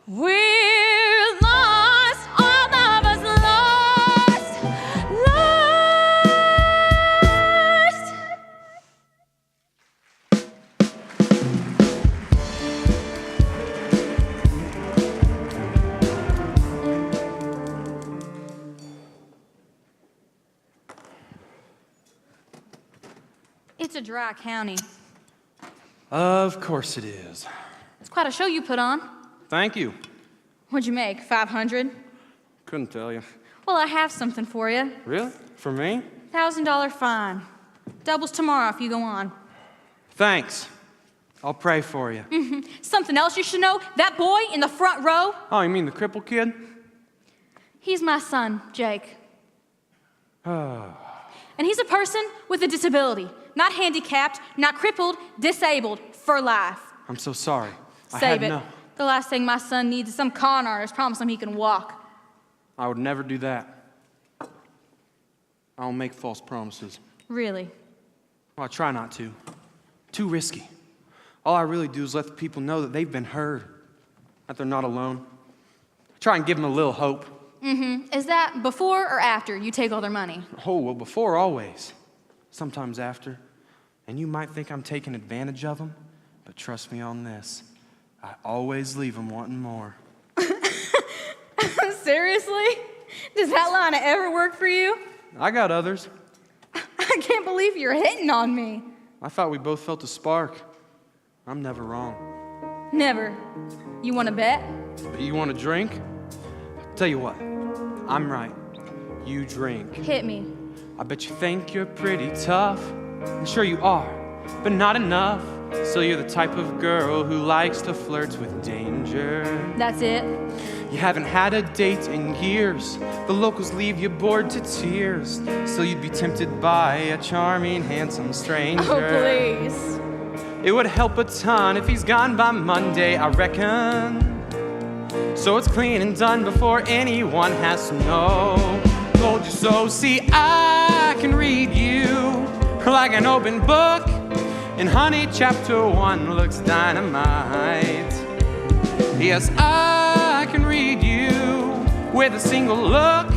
[SPEAKER 6] we're lost, all of us lost, lost.
[SPEAKER 9] It's a dry county.
[SPEAKER 4] Of course it is.
[SPEAKER 9] It's quite a show you put on.
[SPEAKER 4] Thank you.
[SPEAKER 9] What'd you make, 500?
[SPEAKER 4] Couldn't tell you.
[SPEAKER 9] Well, I have something for you.
[SPEAKER 4] Really? For me?
[SPEAKER 9] $1,000 fine. Doubles tomorrow if you go on.
[SPEAKER 4] Thanks. I'll pray for you.
[SPEAKER 9] Something else you should know, that boy in the front row,
[SPEAKER 4] Oh, you mean the crippled kid?
[SPEAKER 9] He's my son, Jake. And he's a person with a disability. Not handicapped, not crippled, disabled, for life.
[SPEAKER 4] I'm so sorry.
[SPEAKER 9] Save it. The last thing my son needs is some con artist promise him he can walk.
[SPEAKER 4] I would never do that. I don't make false promises.
[SPEAKER 9] Really?
[SPEAKER 4] Well, I try not to. Too risky. All I really do is let the people know that they've been heard, that they're not alone. I try and give them a little hope.
[SPEAKER 9] Is that before or after you take all their money?
[SPEAKER 4] Oh, well, before always. Sometimes after. And you might think I'm taking advantage of them, but trust me on this. I always leave them wanting more.
[SPEAKER 9] Seriously? Does that line ever work for you?
[SPEAKER 4] I got others.
[SPEAKER 9] I can't believe you're hitting on me.
[SPEAKER 4] I thought we both felt a spark. I'm never wrong.
[SPEAKER 9] Never. You want to bet?
[SPEAKER 4] But you want a drink? Tell you what, I'm right. You drink.
[SPEAKER 9] Hit me.
[SPEAKER 4] I bet you think you're pretty tough. And sure you are, but not enough. So you're the type of girl who likes to flirt with danger.
[SPEAKER 9] That's it?
[SPEAKER 4] You haven't had a date in years. The locals leave you bored to tears. Still you'd be tempted by a charming, handsome stranger.
[SPEAKER 9] Oh, please.
[SPEAKER 4] It would help a ton if he's gone by Monday, I reckon. So it's clean and done before anyone has to know. Told you so. See, I can read you like an open book. And honey, chapter 1 looks dynamite. Yes, I can read you with a single look.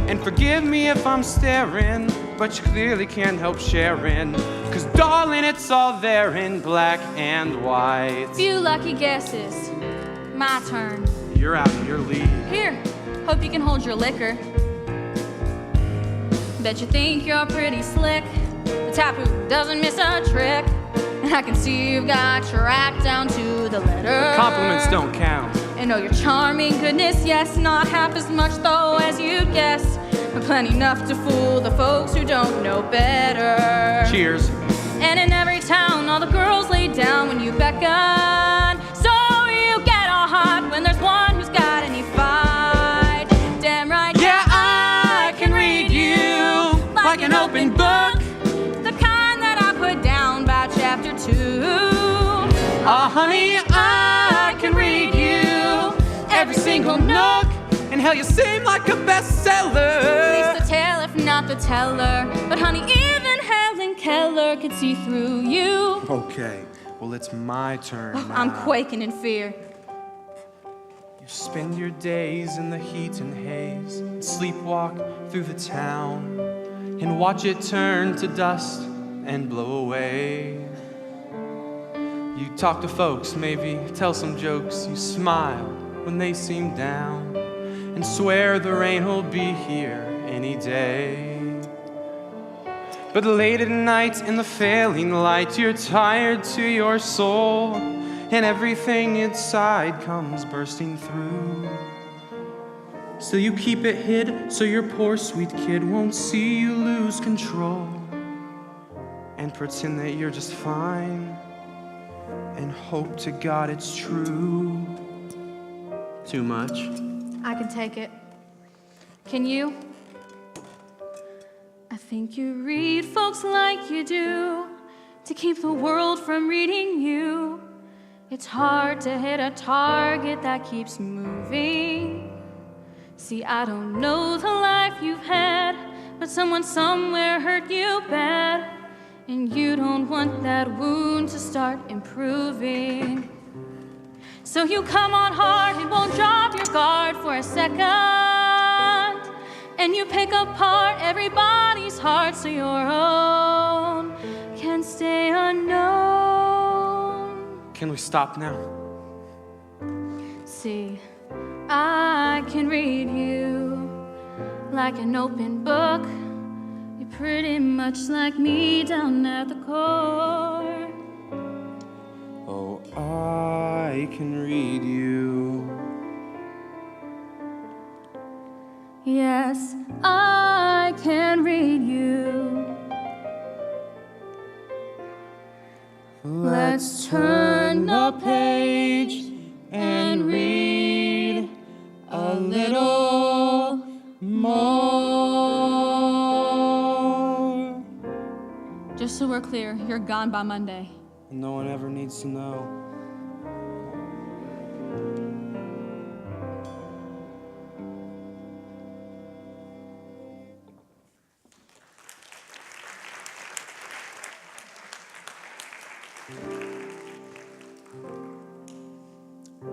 [SPEAKER 4] And forgive me if I'm staring, but you clearly can't help sharing. 'Cause darling, it's all there in black and white.
[SPEAKER 9] Few lucky guesses. My turn.
[SPEAKER 4] You're out in your league.
[SPEAKER 9] Here, hope you can hold your liquor. Bet you think you're pretty slick. The tattoo doesn't miss a trick. And I can see you've got your act down to the letter.
[SPEAKER 4] Compliments don't count.
[SPEAKER 9] And oh, you're charming, goodness, yes. Not half as much, though, as you'd guess. But plenty enough to fool the folks who don't know better.
[SPEAKER 4] Cheers.
[SPEAKER 9] And in every town, all the girls lay down when you beckon. So you get all hot when there's one who's got any fight. Damn right,
[SPEAKER 4] yeah, I can read you like an open book.
[SPEAKER 9] The kind that I put down by chapter 2.
[SPEAKER 4] Oh, honey, I can read you every single nook. And hell, you seem like a bestseller.
[SPEAKER 9] At least the tale, if not the teller. But honey, even Helen Keller could see through you.
[SPEAKER 4] Okay, well, it's my turn now.
[SPEAKER 9] I'm quaking in fear.
[SPEAKER 4] You spend your days in the heat and haze, sleepwalk through the town, and watch it turn to dust and blow away. You talk to folks, maybe tell some jokes. You smile when they seem down, and swear the rain will be here any day. But late at night in the failing light, you're tired to your soul, and everything inside comes bursting through. Still you keep it hid so your poor sweet kid won't see you lose control, and pretend that you're just fine, and hope to God it's true. Too much?
[SPEAKER 9] I can take it. Can you? I think you read folks like you do to keep the world from reading you. It's hard to hit a target that keeps moving. See, I don't know the life you've had, but someone somewhere hurt you bad, and you don't want that wound to start improving. So you come on hard and won't drop your guard for a second, and you pick apart everybody's heart so your own can stay unknown.
[SPEAKER 4] Can we stop now?
[SPEAKER 9] See, I can read you like an open book. You're pretty much like me down at the core.
[SPEAKER 4] Oh, I can read you.
[SPEAKER 9] Yes, I can read you. Let's turn the page and read a little we're clear. You're gone by Monday.
[SPEAKER 4] No one ever needs to know.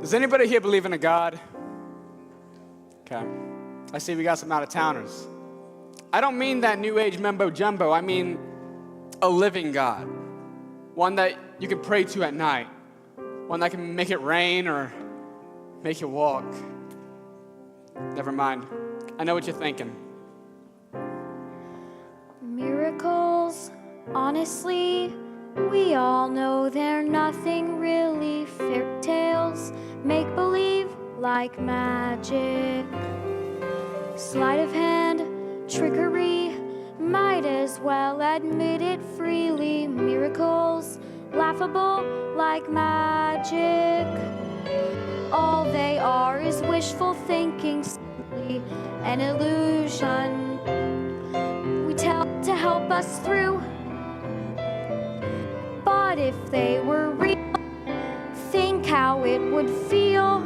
[SPEAKER 3] Does anybody here believe in a God? Okay. I see we got some out-of-towners. I don't mean that new age mumbo jumbo. I mean a living God. One that you can pray to at night. One that can make it rain or make you walk. Never mind. I know what you're thinking.
[SPEAKER 11] Miracles, honestly, we all know they're nothing really. Fairy tales, make-believe, like magic. Sleight of hand, trickery, might as well admit it freely. Miracles, laughable, like magic. All they are is wishful thinking, simply an illusion we tell to help us through. But if they were real, think how it would feel.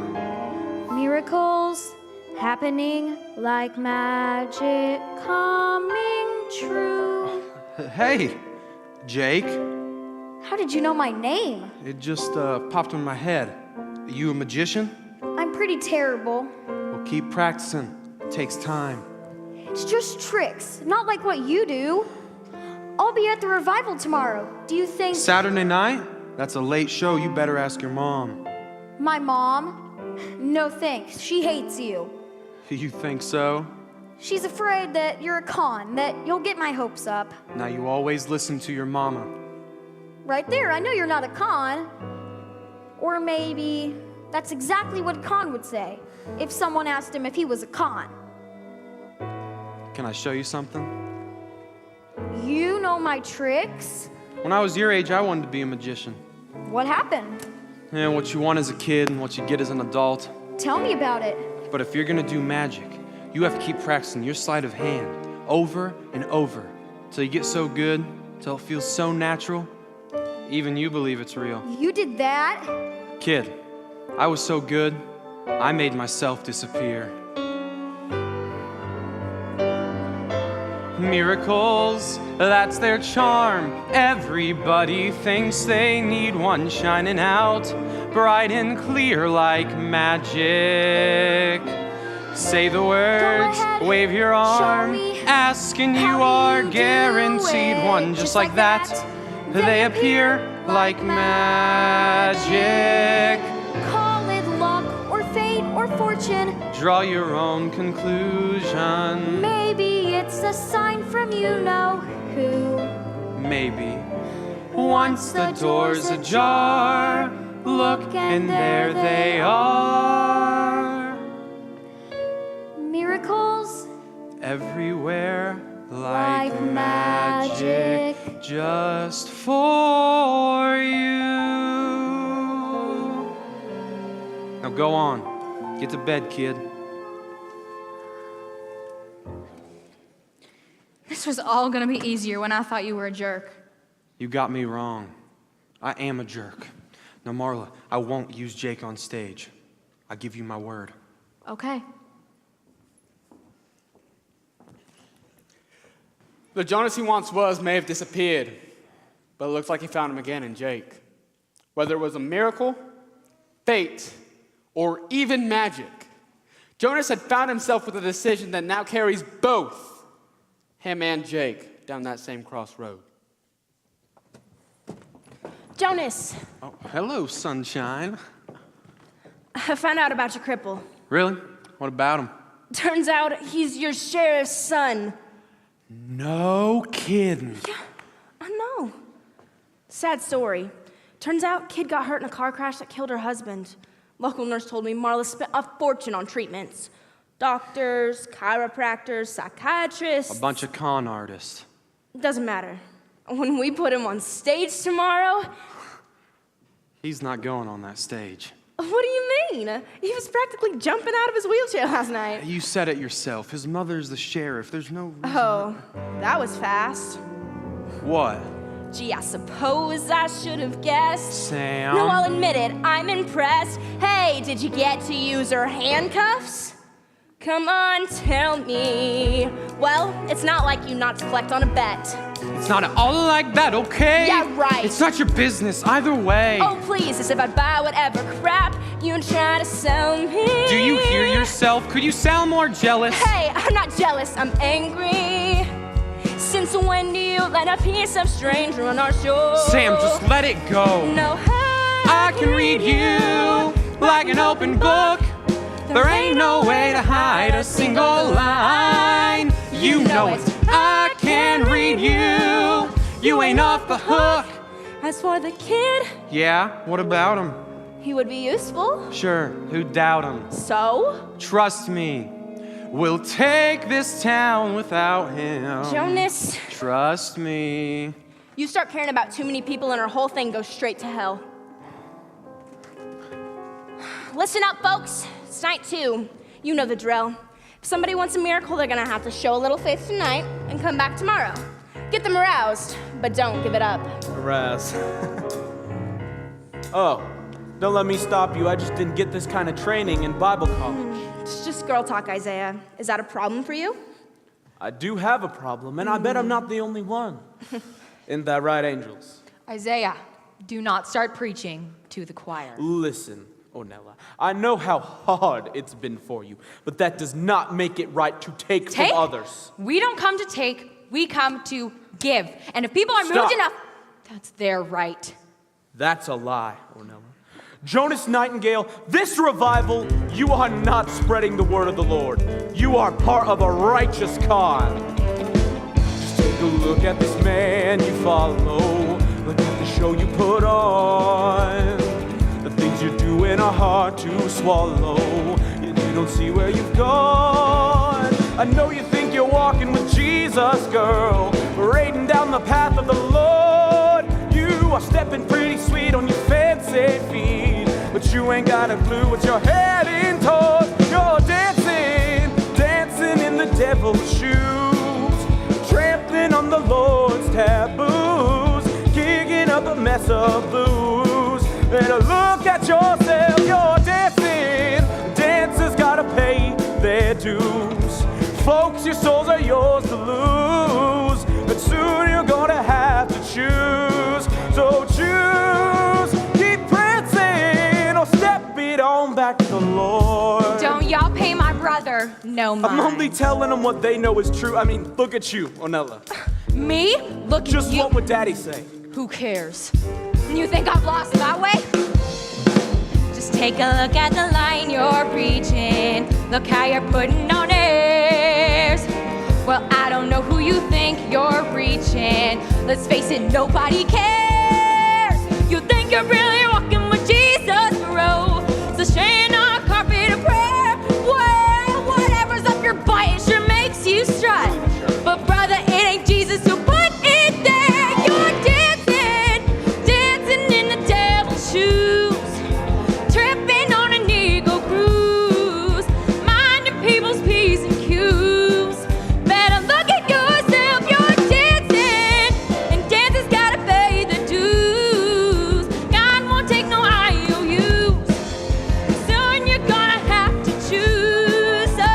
[SPEAKER 11] Miracles happening like magic coming true.
[SPEAKER 4] Hey, Jake.
[SPEAKER 11] How did you know my name?
[SPEAKER 4] It just popped in my head. Are you a magician?
[SPEAKER 11] I'm pretty terrible.
[SPEAKER 4] Well, keep practicing. It takes time.
[SPEAKER 11] It's just tricks, not like what you do. I'll be at the revival tomorrow. Do you think...
[SPEAKER 4] Saturday night? That's a late show. You better ask your mom.
[SPEAKER 11] My mom? No thanks. She hates you.
[SPEAKER 4] You think so?
[SPEAKER 11] She's afraid that you're a con, that you'll get my hopes up.
[SPEAKER 4] Now you always listen to your mama.
[SPEAKER 11] Right there, I know you're not a con. Or maybe that's exactly what a con would say if someone asked him if he was a con.
[SPEAKER 4] Can I show you something?
[SPEAKER 11] You know my tricks.
[SPEAKER 4] When I was your age, I wanted to be a magician.
[SPEAKER 11] What happened?
[SPEAKER 4] And what you want as a kid and what you get as an adult.
[SPEAKER 11] Tell me about it.
[SPEAKER 4] But if you're gonna do magic, you have to keep practicing your sleight of hand over and over till you get so good, till it feels so natural, even you believe it's real.
[SPEAKER 11] You did that?
[SPEAKER 4] Kid, I was so good, I made myself disappear. Miracles, that's their charm. Everybody thinks they need one shining out, bright and clear like magic. Say the words,
[SPEAKER 11] ahead,
[SPEAKER 4] wave your arm, ask and you are guaranteed one. Just like that, they appear like magic.
[SPEAKER 11] Call it luck or fate or fortune.
[SPEAKER 4] Draw your own conclusion.
[SPEAKER 11] Maybe it's a sign from you know who.
[SPEAKER 4] Maybe. Once the door's ajar, look and there they are.
[SPEAKER 11] Miracles
[SPEAKER 4] everywhere like magic, just for you. Now go on. Get to bed, kid.
[SPEAKER 9] This was all gonna be easier when I thought you were a jerk.
[SPEAKER 4] You got me wrong. I am a jerk. Now, Marla, I won't use Jake on stage. I give you my word.
[SPEAKER 9] Okay.
[SPEAKER 3] The Jonas he once was may have disappeared, but it looks like he found him again in Jake. Whether it was a miracle, fate, or even magic, Jonas had found himself with a decision that now carries both him and Jake down that same crossroad.
[SPEAKER 8] Jonas,
[SPEAKER 4] Oh, hello, sunshine.
[SPEAKER 8] I found out about your cripple.
[SPEAKER 4] Really? What about him?
[SPEAKER 8] Turns out he's your sheriff's son.
[SPEAKER 4] No kidding.
[SPEAKER 8] Yeah, I know. Sad story. Turns out kid got hurt in a car crash that killed her husband. Local nurse told me Marla spent a fortune on treatments. Doctors, chiropractors, psychiatrists.
[SPEAKER 4] A bunch of con artists.
[SPEAKER 8] Doesn't matter. When we put him on stage tomorrow...
[SPEAKER 4] He's not going on that stage.
[SPEAKER 8] What do you mean? He was practically jumping out of his wheelchair last night.
[SPEAKER 4] You said it yourself. His mother's the sheriff. There's no reason.
[SPEAKER 8] Oh, that was fast.
[SPEAKER 4] What?
[SPEAKER 8] Gee, I suppose I should have guessed.
[SPEAKER 4] Sam.
[SPEAKER 8] No, I'll admit it, I'm impressed. Hey, did you get to use her handcuffs? Come on, tell me. Well, it's not like you not to collect on a bet.
[SPEAKER 4] It's not all like that, okay?
[SPEAKER 8] Yeah, right.
[SPEAKER 4] It's not your business either way.
[SPEAKER 8] Oh, please, as if I'd buy whatever crap you try to sell me.
[SPEAKER 4] Do you hear yourself? Could you sound more jealous?
[SPEAKER 8] Hey, I'm not jealous, I'm angry. Since when do you let a piece of stranger on our shore?
[SPEAKER 4] Sam, just let it go.
[SPEAKER 8] No,
[SPEAKER 4] I can read you like an open book. There ain't no way to hide a single line. You know it. I can read you. You ain't off the hook.
[SPEAKER 8] As for the kid,
[SPEAKER 4] Yeah, what about him?
[SPEAKER 8] he would be useful.
[SPEAKER 4] Sure, who doubt him?
[SPEAKER 8] So?
[SPEAKER 4] Trust me, we'll take this town without him.
[SPEAKER 8] Jonas,
[SPEAKER 4] Trust me.
[SPEAKER 8] you start caring about too many people and our whole thing goes straight to hell. Listen up, folks. It's night 2. You know the drill. If somebody wants a miracle, they're gonna have to show a little faith tonight and come back tomorrow. Get them aroused, but don't give it up.
[SPEAKER 10] Raz. Oh, don't let me stop you. I just didn't get this kind of training in Bible college.
[SPEAKER 8] It's just girl talk, Isaiah. Is that a problem for you?
[SPEAKER 10] I do have a problem, and I bet I'm not the only one. Isn't that right, angels?
[SPEAKER 12] Isaiah, do not start preaching to the choir.
[SPEAKER 10] Listen, Onella, I know how hard it's been for you, but that does not make it right to take from others.
[SPEAKER 12] We don't come to take, we come to give. And if people are
[SPEAKER 10] Stop.
[SPEAKER 12] moved enough, that's their right.
[SPEAKER 10] That's a lie, Onella. Jonas Nightingale, this revival, you are not spreading the word of the Lord. You are part of a righteous con. Just take a look at this man you follow. Look at the show you put on. The things you do in are hard to swallow. You don't see where you've gone. I know you think you're walking with Jesus, girl, parading down the path of the Lord. You are stepping pretty sweet on your fancy feet, but you ain't got a clue what you're heading towards. You're dancing, dancing in the devil's shoes, trampling on the Lord's taboos, kicking up a mess of blues. Better look at yourself, you're dancing. Dancers gotta pay their dues. Folks, your souls are yours to lose, but soon you're gonna have to choose. So choose, keep prancing, or step it on back to the Lord.
[SPEAKER 12] Don't y'all pay my brother no mind.
[SPEAKER 10] I'm only telling them what they know is true. I mean, look at you, Onella.
[SPEAKER 12] Me? Look at you.
[SPEAKER 10] Just what would Daddy say?
[SPEAKER 12] Who cares? You think I've lost my way? Just take a look at the line you're preaching. Look how you're putting on airs. Well, I don't know who you think you're reaching. Let's face it, nobody cares. You think you're really walking with Jesus, bro. So shaying on carpet of prayer. Well, whatever's up your butt, it sure makes you strut. But brother, it ain't Jesus who put it there. You're dancing, dancing in the devil's shoes, tripping on an eagle cruise, minding people's P's and Q's. Better look at yourself, you're dancing, and dancers gotta pay the dues. God won't take no IOUs. Soon you're gonna have to choose. So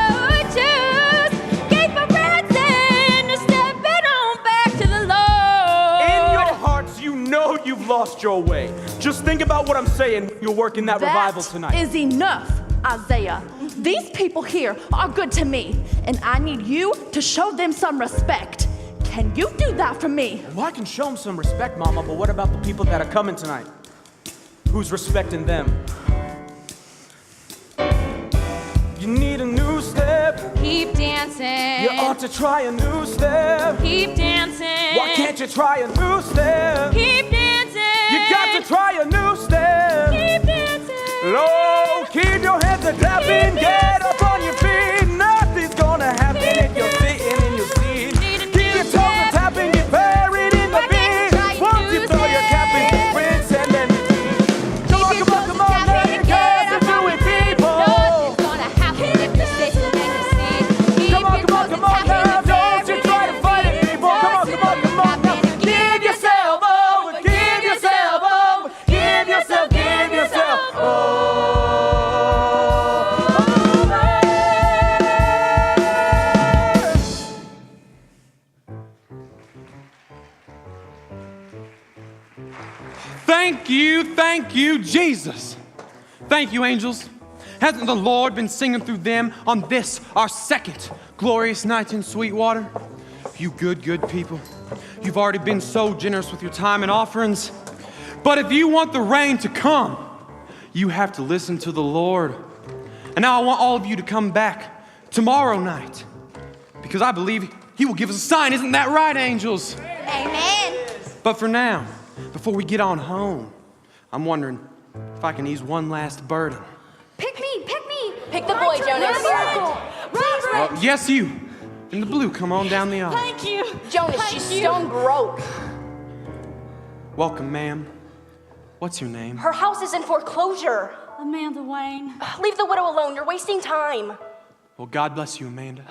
[SPEAKER 12] choose, keep a prancing, or step it on back to the Lord.
[SPEAKER 10] In your hearts, you know you've lost your way. Just think about what I'm saying. You're working that revival tonight.
[SPEAKER 2] That is enough, Isaiah. These people here are good to me, and I need you to show them some respect. Can you do that for me?
[SPEAKER 10] Well, I can show them some respect, Mama, but what about the people that are coming tonight? Who's respecting them? You need a new step.
[SPEAKER 12] Keep dancing.
[SPEAKER 10] You ought to try a new step.
[SPEAKER 12] Keep dancing.
[SPEAKER 10] Why can't you try a new step?
[SPEAKER 12] Keep dancing.
[SPEAKER 10] You got to try a new step.
[SPEAKER 12] Keep dancing.
[SPEAKER 10] Low, keep your hands a clapping. Get up on your feet. Nothing's gonna happen if you're sitting in your seat. Keep your toes a tapping. Get buried in the beat. Once you throw your cap in the rinse and then come on, come on, come on, let's get to do it, people.
[SPEAKER 12] Nothing's gonna happen if you're sitting in your seat.
[SPEAKER 10] Come on, come on, come on, now. Don't you try to fight it, people. Come on, come on, come on. Now. Give yourself
[SPEAKER 4] Thank you, Jesus. Thank you, angels. Hasn't the Lord been singing through them on this, our second glorious night in Sweetwater? You good people, you've already been so generous with your time and offerings. But if you want the rain to come, you have to listen to the Lord. And now I want all of you to come back tomorrow night, because I believe He will give us a sign. Isn't that right, angels?
[SPEAKER 8] Amen.
[SPEAKER 4] But for now, before we get on home, I'm wondering if I can ease one last burden.
[SPEAKER 11] Pick me.
[SPEAKER 8] Pick the boy, Jonas.
[SPEAKER 4] Yes, you. In the blue, come on down the aisle.
[SPEAKER 9] Thank you.
[SPEAKER 8] Jonas, she's stone broke.
[SPEAKER 4] Welcome, ma'am. What's your name?
[SPEAKER 8] Her house is in foreclosure.
[SPEAKER 9] Amanda Wayne.
[SPEAKER 8] Leave the widow alone. You're wasting time.
[SPEAKER 4] Well, God bless you, Amanda.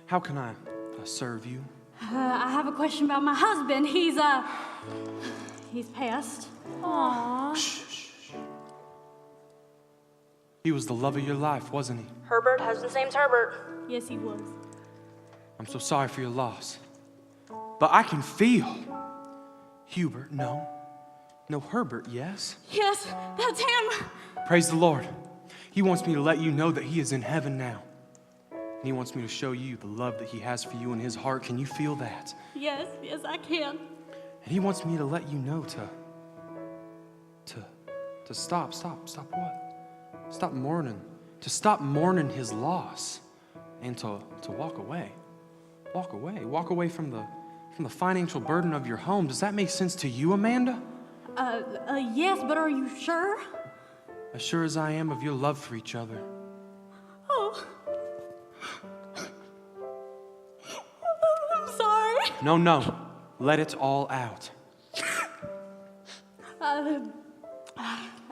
[SPEAKER 4] How can I serve you?
[SPEAKER 9] I have a question about my husband. He's passed.
[SPEAKER 11] Aww.
[SPEAKER 4] Shh. He was the love of your life, wasn't he?
[SPEAKER 8] Herbert, husband's name's Herbert.
[SPEAKER 9] Yes, he was.
[SPEAKER 4] I'm so sorry for your loss. But I can feel Hubert, no, Herbert, yes?
[SPEAKER 9] Yes, that's him.
[SPEAKER 4] Praise the Lord. He wants me to let you know that he is in heaven now. And he wants me to show you the love that he has for you in his heart. Can you feel that?
[SPEAKER 9] Yes, I can.
[SPEAKER 4] And he wants me to let you know to stop what? Stop mourning. To stop mourning his loss and to walk away. Walk away from the financial burden of your home. Does that make sense to you, Amanda?
[SPEAKER 9] Yes, but are you sure?
[SPEAKER 4] As sure as I am of your love for each other.
[SPEAKER 9] Oh. I'm sorry.
[SPEAKER 4] No. Let it all out.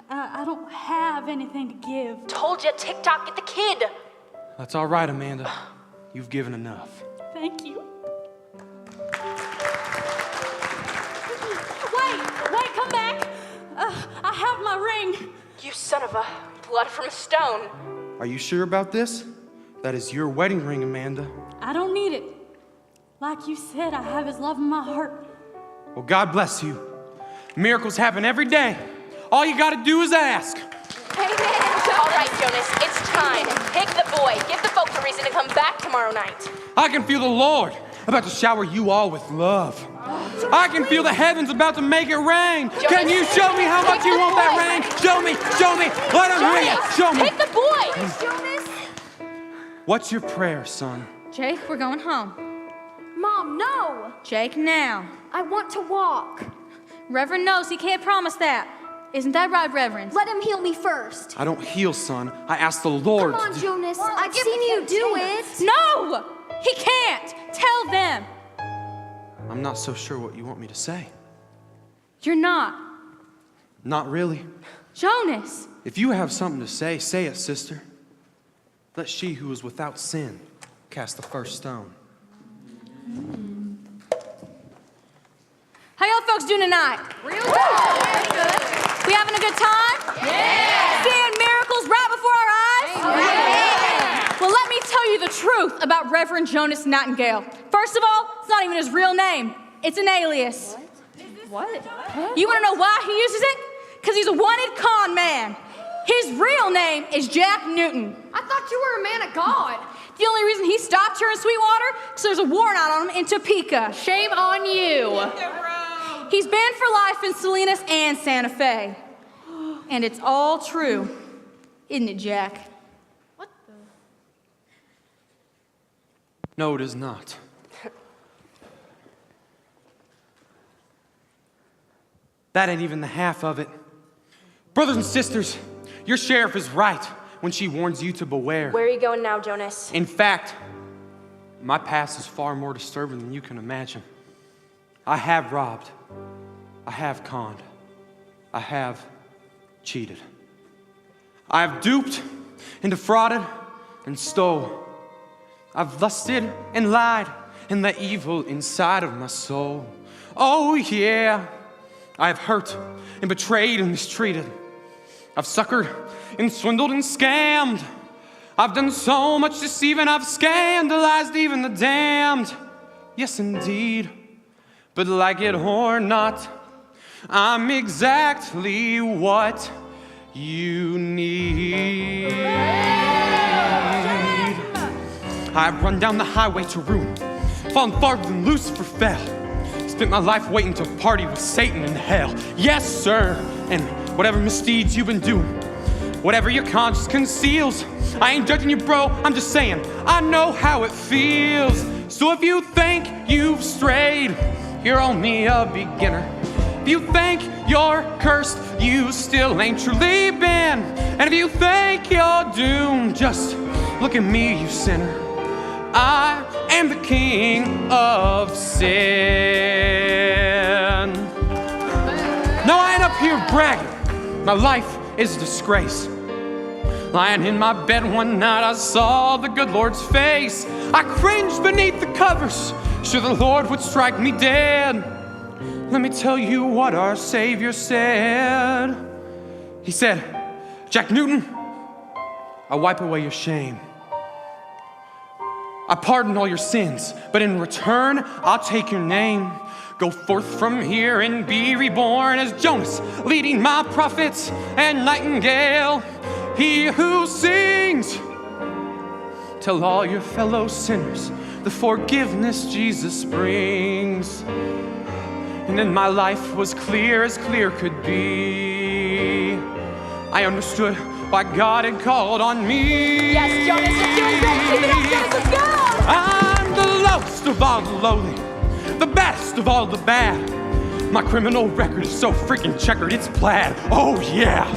[SPEAKER 9] I don't have anything to give.
[SPEAKER 8] Told you, TikTok, get the kid.
[SPEAKER 4] That's all right, Amanda. You've given enough.
[SPEAKER 9] Thank you. Wait, come back. I have my ring.
[SPEAKER 8] You son of a blood from a stone.
[SPEAKER 4] Are you sure about this? That is your wedding ring, Amanda.
[SPEAKER 9] I don't need it. Like you said, I have his love in my heart.
[SPEAKER 4] Well, God bless you. Miracles happen every day. All you gotta do is ask.
[SPEAKER 8] Amen. All right, Jonas, it's time. Pick the boy. Give the folks a reason to come back tomorrow night.
[SPEAKER 4] I can feel the Lord about to shower you all with love. I can feel the heavens about to make it rain.
[SPEAKER 8] Jonas,
[SPEAKER 4] can you show me how much you want that rain? Show me. Let him hear you. Show me.
[SPEAKER 8] Pick the boy.
[SPEAKER 11] Jonas.
[SPEAKER 4] What's your prayer, son?
[SPEAKER 12] Jake, we're going home.
[SPEAKER 11] Mom, no.
[SPEAKER 12] Jake, now.
[SPEAKER 11] I want to walk.
[SPEAKER 12] Reverend knows he can't promise that. Isn't that right, Reverend?
[SPEAKER 11] Let him heal me first.
[SPEAKER 4] I don't heal, son. I ask the Lord.
[SPEAKER 11] Come on, Jonas. I've seen you do it.
[SPEAKER 12] No! He can't! Tell them!
[SPEAKER 4] I'm not so sure what you want me to say.
[SPEAKER 12] You're not.
[SPEAKER 4] Not really.
[SPEAKER 12] Jonas!
[SPEAKER 4] If you have something to say, say it, sister. Let she who is without sin cast the first stone.
[SPEAKER 12] How y'all folks doing tonight?
[SPEAKER 11] Real good.
[SPEAKER 12] We having a good time?
[SPEAKER 11] Yeah.
[SPEAKER 12] Seeing miracles right before our eyes?
[SPEAKER 11] Yeah.
[SPEAKER 12] Well, let me tell you the truth about Reverend Jonas Nightingale. First of all, it's not even his real name. It's an alias.
[SPEAKER 11] What?
[SPEAKER 12] You want to know why he uses it? Because he's a wanted con man. His real name is Jack Newton.
[SPEAKER 11] I thought you were a man of God.
[SPEAKER 12] The only reason he stopped here in Sweetwater is because there's a warrant out on him in Topeka.
[SPEAKER 11] Shame on you.
[SPEAKER 12] He's banned for life in Salinas and Santa Fe. And it's all true, isn't it, Jack?
[SPEAKER 11] What the?
[SPEAKER 4] No, it is not. That ain't even the half of it. Brothers and sisters, your sheriff is right when she warns you to beware.
[SPEAKER 8] Where are you going now, Jonas?
[SPEAKER 4] In fact, my past is far more disturbing than you can imagine. I have robbed. I have conned. I have cheated. I have duped and defrauded and stole. I've lusted and lied and the evil inside of my soul. Oh yeah, I have hurt and betrayed and mistreated. I've suckered and swindled and scammed. I've done so much deceiving, I've scandalized even the damned. Yes, indeed. But like it or not, I'm exactly what you need. I've run down the highway to ruin, fallen farther than Lucifer fell. Spent my life waiting to party with Satan in hell. Yes, sir, and whatever misdeeds you've been doing, whatever your conscience conceals, I ain't judging you, bro, I'm just saying, I know how it feels. So if you think you've strayed, you're only a beginner. If you think you're cursed, you still ain't truly been. And if you think you're doomed, just look at me, you sinner. I am the king of sin. No, I ain't up here bragging. My life is a disgrace. Lying in my bed one night, I saw the good Lord's face. I cringed beneath the covers, sure the Lord would strike me dead. Let me tell you what our Savior said. He said, Jack Newton, I wipe away your shame. I pardon all your sins, but in return, I'll take your name. Go forth from here and be reborn as Jonas, leading my prophets and Nightingale. He who sings, tell all your fellow sinners the forgiveness Jesus brings. And then my life was clear as clear could be. I understood why God had called on me.
[SPEAKER 8] Yes, Jonas, you're doing great. Keep it up, Jonas, let's go!
[SPEAKER 4] I'm the lowest of all the lowly, the best of all the bad. My criminal record is so freaking checkered, it's plaid. Oh yeah,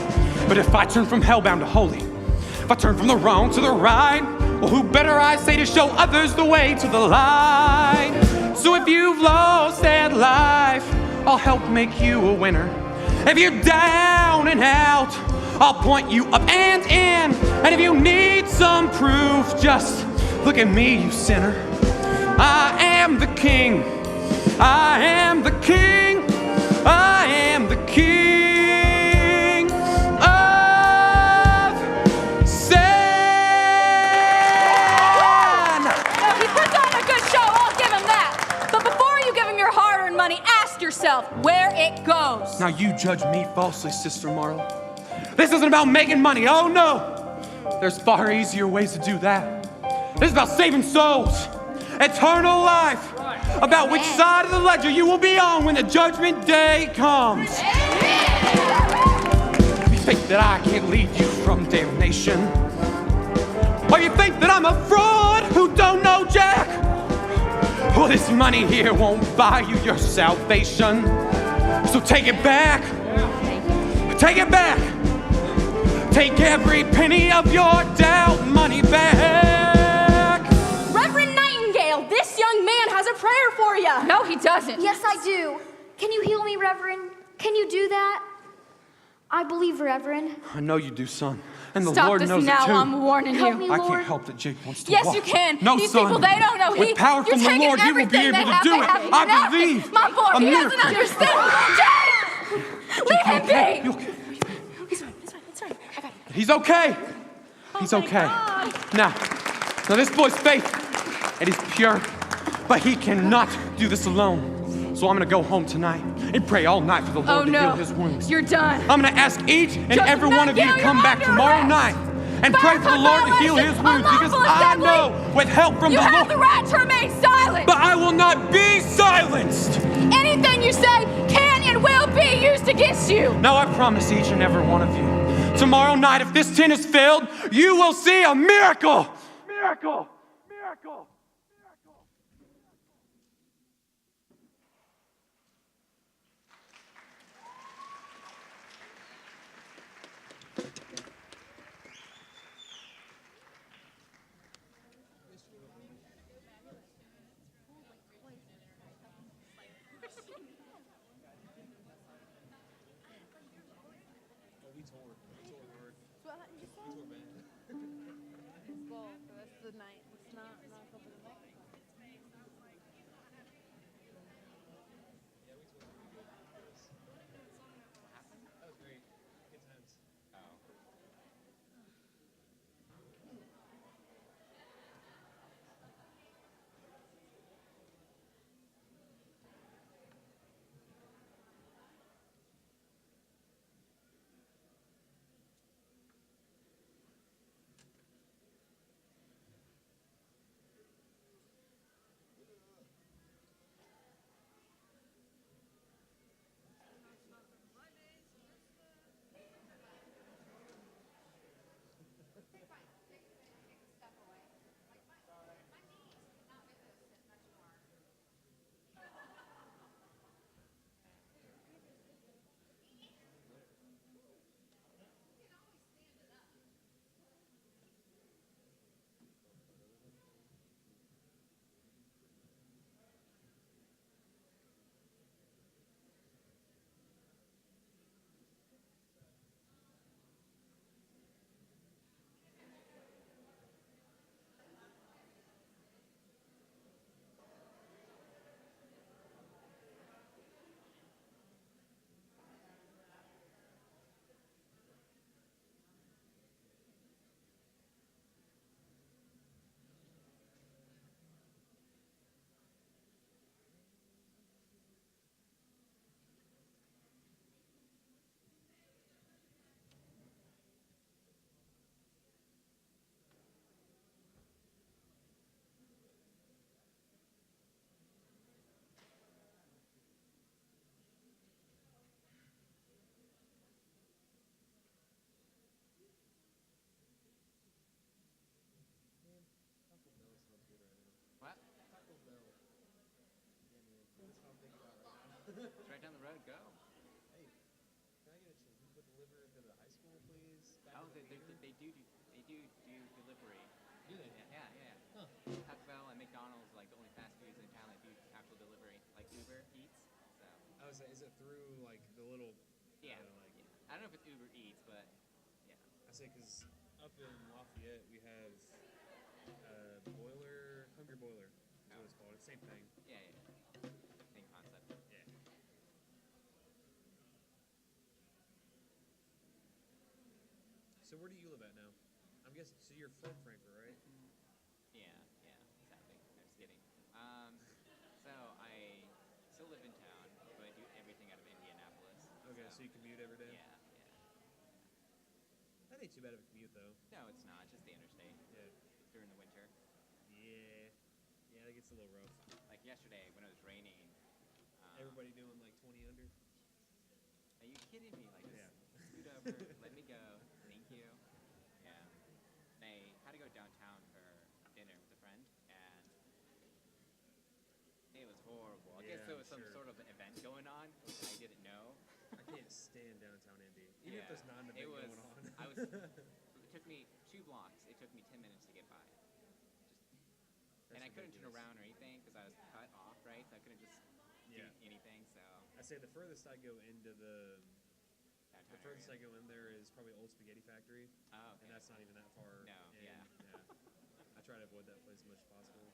[SPEAKER 4] but if I turn from hellbound to holy, if I turn from the wrong to the right, well, who better I say to show others the way to the light? So if you've lost that life, I'll help make you a winner. If you're down and out, I'll point you up and in. And if you need some proof, just look at me, you sinner. I am the king. I am the king. I am the king of sin.
[SPEAKER 9] He puts on a good show, I'll give him that. But before you give him your hard-earned money, ask yourself where it goes.
[SPEAKER 4] Now you judge me falsely, Sister Marla. This isn't about making money, oh no! There's far easier ways to do that. This is about saving souls, eternal life, about which side of the ledger you will be on when the judgment day comes. You think that I can't lead you from damnation? Or you think that I'm a fraud who don't know Jack? Well, this money here won't buy you your salvation. So take it back. Take it back. Take every penny of your doubt money back.
[SPEAKER 8] Reverend Nightingale, this young man has a prayer for you.
[SPEAKER 9] No, he doesn't.
[SPEAKER 11] Yes, I do. Can you heal me, Reverend? Can you do that? I believe, Reverend.
[SPEAKER 4] I know you do, son. And the
[SPEAKER 9] Stop
[SPEAKER 4] Lord
[SPEAKER 9] this
[SPEAKER 4] knows
[SPEAKER 9] now,
[SPEAKER 4] it too.
[SPEAKER 9] I'm warning
[SPEAKER 11] Help
[SPEAKER 9] you.
[SPEAKER 11] me,
[SPEAKER 4] I
[SPEAKER 11] Lord.
[SPEAKER 4] can't help that Jake wants to
[SPEAKER 9] Yes,
[SPEAKER 4] walk.
[SPEAKER 9] you can.
[SPEAKER 4] No,
[SPEAKER 9] These
[SPEAKER 4] son.
[SPEAKER 9] people, they don't know.
[SPEAKER 4] With power
[SPEAKER 9] you're
[SPEAKER 4] from the
[SPEAKER 9] taking
[SPEAKER 4] Lord, he will be
[SPEAKER 9] everything
[SPEAKER 4] able
[SPEAKER 9] they
[SPEAKER 4] to
[SPEAKER 9] have,
[SPEAKER 4] do
[SPEAKER 9] they
[SPEAKER 4] it.
[SPEAKER 9] have
[SPEAKER 4] I
[SPEAKER 9] nothing.
[SPEAKER 4] believe.
[SPEAKER 9] My boy,
[SPEAKER 4] A
[SPEAKER 9] he
[SPEAKER 4] miracle.
[SPEAKER 9] doesn't understand. Jake! Leave him be!
[SPEAKER 8] It's fine, it's fine, it's fine. I got it.
[SPEAKER 4] He's okay. He's okay. Now, this boy's faith, and he's pure, but he cannot do this alone. So I'm gonna go home tonight and pray all night for the Lord to heal his wounds.
[SPEAKER 9] You're done.
[SPEAKER 4] I'm gonna ask each and
[SPEAKER 9] Joseph
[SPEAKER 4] every one of you to
[SPEAKER 9] Nightingale,
[SPEAKER 4] come
[SPEAKER 9] you're
[SPEAKER 4] back
[SPEAKER 9] under
[SPEAKER 4] tomorrow
[SPEAKER 9] arrest.
[SPEAKER 4] night and
[SPEAKER 9] Fire
[SPEAKER 4] pray for the Lord to heal his
[SPEAKER 9] violation,
[SPEAKER 4] wounds, because
[SPEAKER 9] unlawful
[SPEAKER 4] I
[SPEAKER 9] assembly.
[SPEAKER 4] know with help from
[SPEAKER 9] You
[SPEAKER 4] the
[SPEAKER 9] have
[SPEAKER 4] Lord.
[SPEAKER 9] the right to remain silent.
[SPEAKER 4] But I will not be silenced.
[SPEAKER 9] Anything you say can and will be used against you.
[SPEAKER 4] Now I promise each and every one of you, tomorrow night, if this tin is filled, you will see a miracle. Miracle. Miracle.
[SPEAKER 13] Oh, they do delivery.
[SPEAKER 1] Do they?
[SPEAKER 13] Yeah, yeah, yeah.
[SPEAKER 1] Huh.
[SPEAKER 13] Taco Bell and McDonald's like the only fast foods in town that do actual delivery, like Uber Eats. So
[SPEAKER 14] I was is it through like the little
[SPEAKER 13] yeah,
[SPEAKER 14] like
[SPEAKER 13] yeah. I don't know if it's Uber Eats, but yeah.
[SPEAKER 14] I say because up in Lafayette we have boiler, Hungry Boiler is what it's called. It's the same thing.
[SPEAKER 13] Yeah, yeah. Same concept.
[SPEAKER 14] Yeah. So where do you live at now? I'm guessing so you're from Frankfurt, right?
[SPEAKER 13] Yeah, yeah, exactly. I was kidding. So I still live in town, but I do everything out of Indianapolis.
[SPEAKER 14] Okay, so you commute every day?
[SPEAKER 13] Yeah, yeah.
[SPEAKER 14] That ain't too bad of a commute though.
[SPEAKER 13] No, it's not. Just the interstate.
[SPEAKER 14] Yeah.
[SPEAKER 13] During the winter.
[SPEAKER 14] Yeah. Yeah, that gets a little rough.
[SPEAKER 13] Like yesterday when it was raining.
[SPEAKER 14] Everybody doing like 20 under?
[SPEAKER 13] Are you kidding me? Like, just
[SPEAKER 14] Yeah.
[SPEAKER 13] scoot over, let me go. Thank you. Yeah. And I had to go downtown for dinner with a friend, and it was horrible. I guess
[SPEAKER 14] Yeah,
[SPEAKER 13] there was some
[SPEAKER 14] sure.
[SPEAKER 13] sort of event going on, which I didn't know.
[SPEAKER 14] I can't stand downtown Indy. Even if
[SPEAKER 13] Yeah,
[SPEAKER 14] there's not an event
[SPEAKER 13] it was,
[SPEAKER 14] going on.
[SPEAKER 13] It took me 2 blocks. It took me 10 minutes to get by. And I couldn't turn around or anything because I was cut off, right? So I couldn't just do anything. So
[SPEAKER 14] I say the furthest I go into the
[SPEAKER 13] downtown
[SPEAKER 14] furthest
[SPEAKER 13] area.
[SPEAKER 14] I go in there is probably Old Spaghetti Factory.
[SPEAKER 13] Oh, okay.
[SPEAKER 14] And that's not even that far.
[SPEAKER 13] No,
[SPEAKER 14] in.
[SPEAKER 13] yeah.
[SPEAKER 14] I try to avoid that place as much as possible.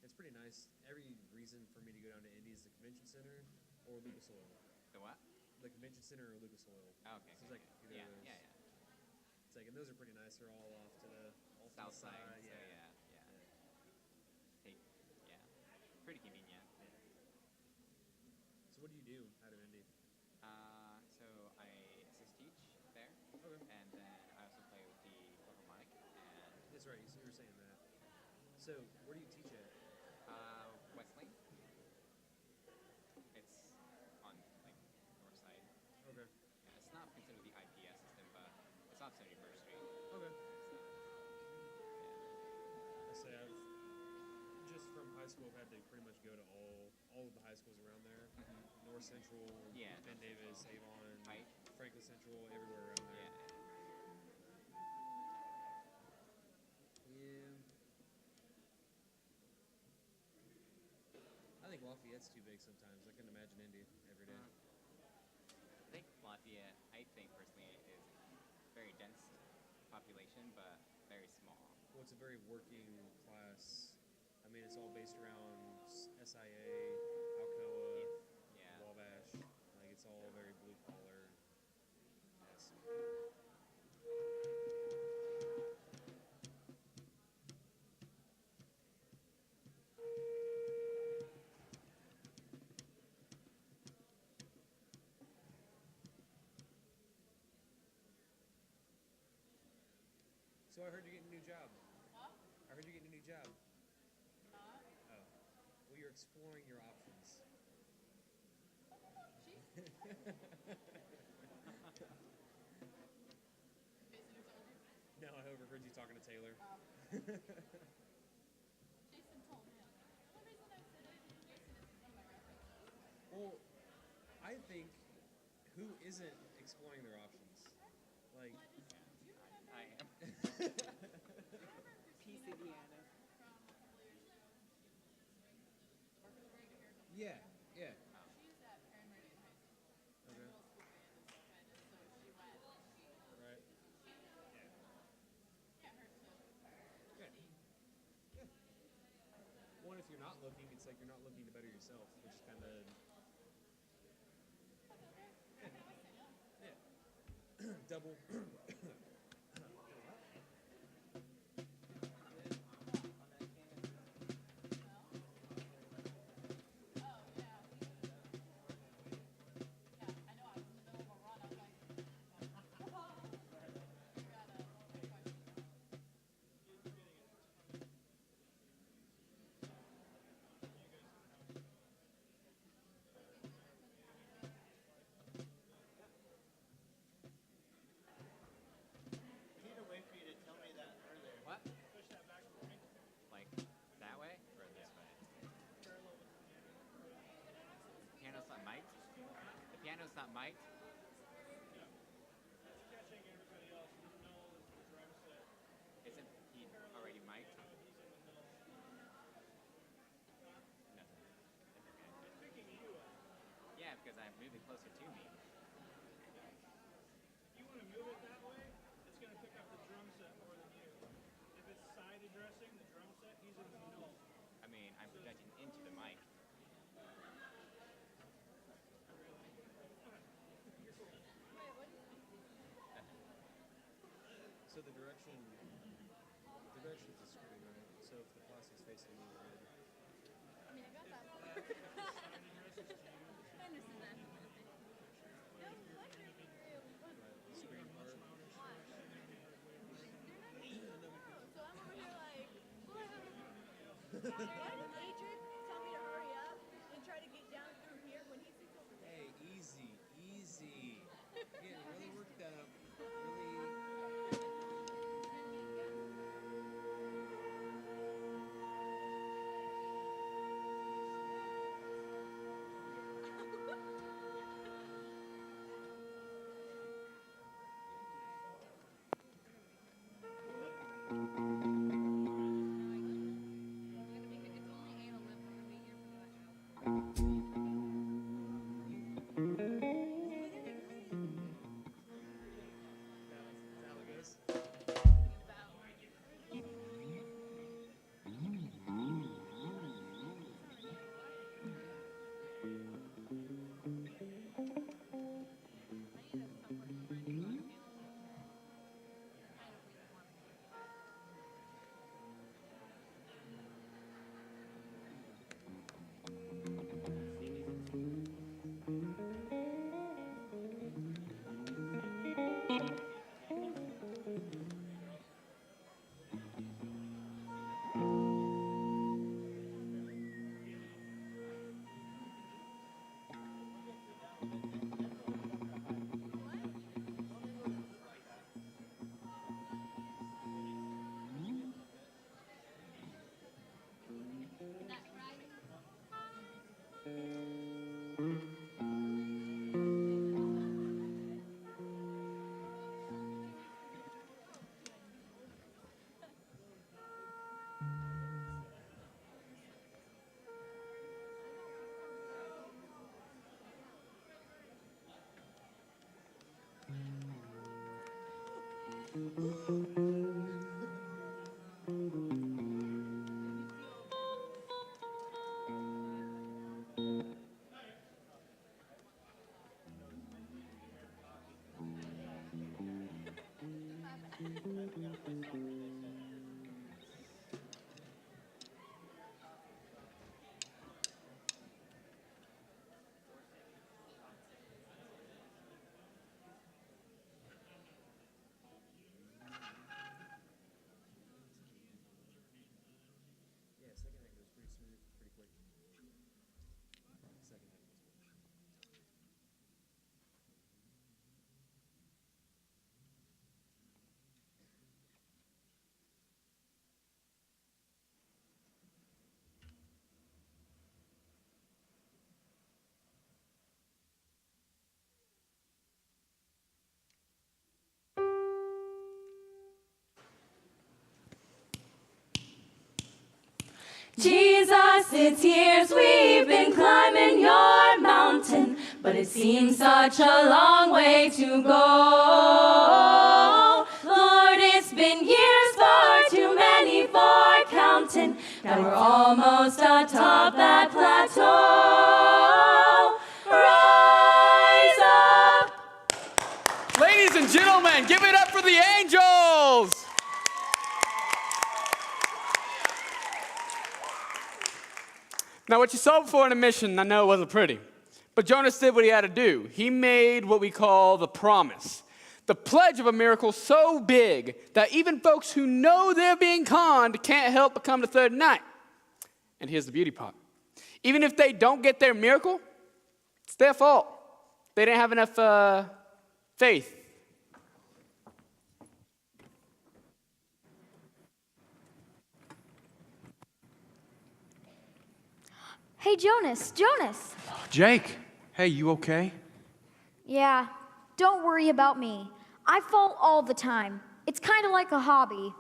[SPEAKER 14] It's pretty nice. Every reason for me to go down to Indy is the convention center or Lucas Oil.
[SPEAKER 13] The what?
[SPEAKER 14] The convention center or Lucas Oil.
[SPEAKER 13] Oh, okay.
[SPEAKER 14] So it's like either
[SPEAKER 13] Yeah,
[SPEAKER 14] of those.
[SPEAKER 13] yeah, yeah.
[SPEAKER 14] It's like, and those are pretty nice. They're all off to the
[SPEAKER 13] South side. So
[SPEAKER 14] Yeah.
[SPEAKER 13] yeah. Take, yeah. Pretty convenient.
[SPEAKER 14] So what do you do out of Indy?
[SPEAKER 13] So I assist teach there.
[SPEAKER 14] Okay.
[SPEAKER 13] And then I also play with the Philharmonic. And
[SPEAKER 14] That's right. You were saying that. So where do you teach at?
[SPEAKER 13] Westlake. It's on like north side.
[SPEAKER 14] Okay.
[SPEAKER 13] Yeah, it's not considered the IPS system, but it's off 71st Street.
[SPEAKER 14] Okay.
[SPEAKER 13] So,
[SPEAKER 14] I say I've just from high school I've had to pretty much go to all of the high schools around there. North Central,
[SPEAKER 13] Yeah,
[SPEAKER 14] Ben
[SPEAKER 13] North
[SPEAKER 14] Davis,
[SPEAKER 13] Central.
[SPEAKER 14] Avon,
[SPEAKER 13] Pike.
[SPEAKER 14] Franklin Central, everywhere around there. Yeah. I think Lafayette's too big sometimes. I couldn't imagine Indy every day.
[SPEAKER 13] I think Lafayette, I think personally, is very dense population, but very small.
[SPEAKER 14] Well, it's a very working class. I mean, it's all based around SIA, Alcoa,
[SPEAKER 13] Yeah.
[SPEAKER 14] Wabash. Like, it's all very blue collar. Yes. So I heard you're getting a new job.
[SPEAKER 15] What?
[SPEAKER 14] I heard you're getting a new job.
[SPEAKER 15] Not?
[SPEAKER 14] Oh. Well, you're exploring your options.
[SPEAKER 15] Jason told you?
[SPEAKER 14] No, I overheard you talking to Taylor.
[SPEAKER 15] Jason told him. The only reason I said it is Jason is one of my references.
[SPEAKER 14] Well, I think who isn't exploring their options? Like,
[SPEAKER 13] I am. Peace, Indiana.
[SPEAKER 14] yeah, yeah.
[SPEAKER 15] She's at Perrin Meridian High School.
[SPEAKER 14] Okay.
[SPEAKER 15] Middle school band is kind of, so she went.
[SPEAKER 14] Right.
[SPEAKER 15] Yeah, her too.
[SPEAKER 14] Good. Yeah. One, if you're not looking, it's like you're not looking to better yourself, which is kind of. Yeah. Double.
[SPEAKER 13] know it's not mic'd. Isn't he already mic'd? Yeah, because I moved it closer to me.
[SPEAKER 14] You want to move it that way, it's going to pick up the drum set more than you. If it's side addressing the drum set, he's in the middle.
[SPEAKER 13] I mean, I'm projecting into the mic.
[SPEAKER 14] So the direction's the screen, right? So if the plastic's facing me, we're good.
[SPEAKER 15] I mean, I got that. I understand that. No, what are you doing?
[SPEAKER 14] The screen part.
[SPEAKER 15] Why? So I'm over here like, well, why does Adrian tell me to hurry up and try to get down through here when he sits over there?
[SPEAKER 14] Hey, easy, easy. You're getting really worked up. Really. Yeah, second act goes pretty smooth, pretty quick. Second act goes quick.
[SPEAKER 2] Jesus, it's years we've been climbing your mountain, but it seems such a long way to go. Lord, it's been years, far too many for counting. Now we're almost atop that plateau. Rise up.
[SPEAKER 3] Ladies and gentlemen, give it up for the angels. Now, what you saw before in a mission, I know it wasn't pretty, but Jonas did what he had to do. He made what we call the promise, the pledge of a miracle so big that even folks who know they're being conned can't help but come to third night. And here's the beauty part. Even if they don't get their miracle, it's their fault. They didn't have enough faith.
[SPEAKER 11] Hey, Jonas.
[SPEAKER 4] Jake, hey, you okay?
[SPEAKER 11] Yeah, don't worry about me. I fall all the time. It's kind of like a hobby.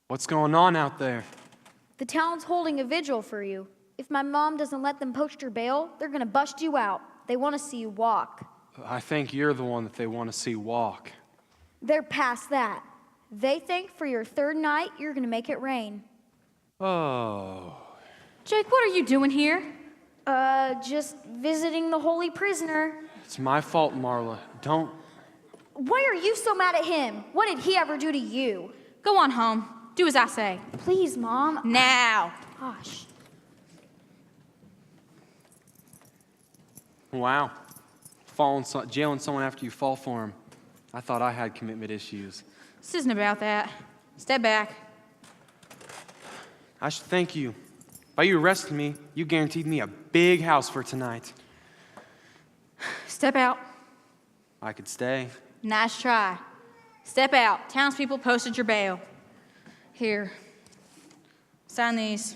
[SPEAKER 4] What's going on out there?
[SPEAKER 11] The town's holding a vigil for you. If my mom doesn't let them post your bail, they're gonna bust you out. They want to see you walk.
[SPEAKER 4] I think you're the one that they want to see walk.
[SPEAKER 11] They're past that. They think for your third night, you're gonna make it rain.
[SPEAKER 4] Oh.
[SPEAKER 9] Jake, what are you doing here?
[SPEAKER 11] Just visiting the holy prisoner.
[SPEAKER 4] It's my fault, Marla. Don't.
[SPEAKER 11] Why are you so mad at him? What did he ever do to you?
[SPEAKER 9] Go on home. Do as I say.
[SPEAKER 11] Please, Mom.
[SPEAKER 9] Now.
[SPEAKER 11] Gosh.
[SPEAKER 4] Wow. Jailing someone after you fall for him. I thought I had commitment issues.
[SPEAKER 9] This isn't about that. Step back.
[SPEAKER 4] I should thank you. By you arresting me, you guaranteed me a big house for tonight.
[SPEAKER 9] Step out.
[SPEAKER 4] I could stay.
[SPEAKER 9] Nice try. Step out. Townspeople posted your bail. Here. Sign these.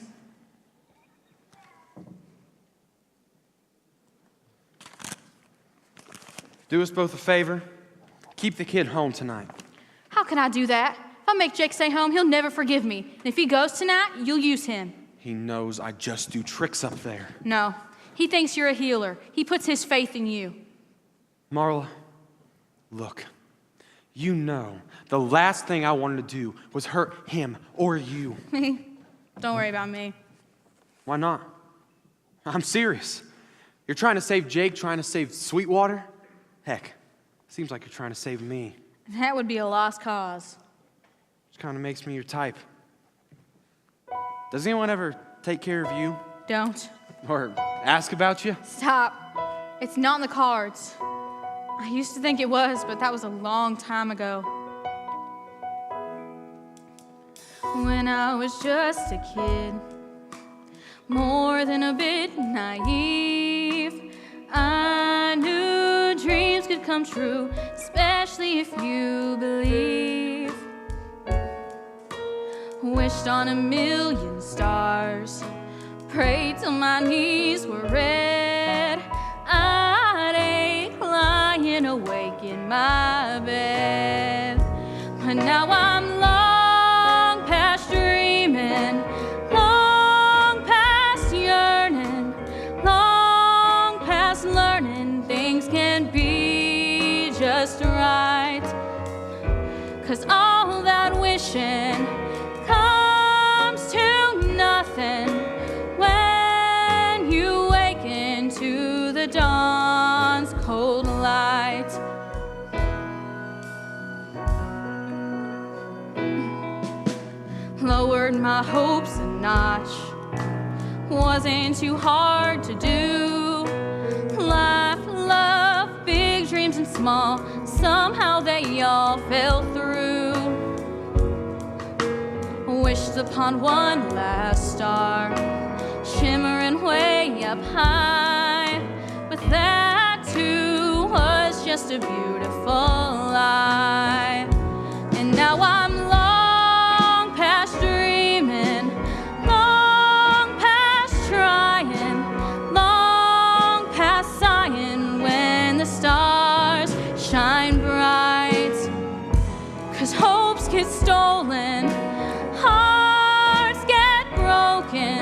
[SPEAKER 4] Do us both a favor. Keep the kid home tonight.
[SPEAKER 9] How can I do that? If I make Jake stay home, he'll never forgive me. And if he goes tonight, you'll use him.
[SPEAKER 4] He knows I just do tricks up there.
[SPEAKER 9] No. He thinks you're a healer. He puts his faith in you.
[SPEAKER 4] Marla, look. You know the last thing I wanted to do was hurt him or you.
[SPEAKER 9] Me? Don't worry about me.
[SPEAKER 4] Why not? I'm serious. You're trying to save Jake, trying to save Sweetwater? Heck, seems like you're trying to save me.
[SPEAKER 9] That would be a lost cause.
[SPEAKER 4] Which kind of makes me your type. Does anyone ever take care of you?
[SPEAKER 9] Don't.
[SPEAKER 4] Or ask about you?
[SPEAKER 9] Stop. It's not in the cards. I used to think it was, but that was a long time ago. When I was just a kid, more than a bit naive, I knew dreams could come true, especially if you believe. Wished on a million stars, prayed till my knees were red. I'd ache lying awake in my bed. But now I'm long past dreaming, long past yearning, long past learning things can be just right. 'Cause all that wishing comes to nothing when you waken to the dawn's cold light. Lowered my hopes a notch, wasn't too hard to do. Life, love, big dreams and small, somehow they all fell through. Wished upon one last star, shimmering way up high, but that too was just a beautiful lie. And now I'm long past dreaming, long past trying, long past sighing when the stars shine bright. 'Cause hopes get stolen, hearts get broken,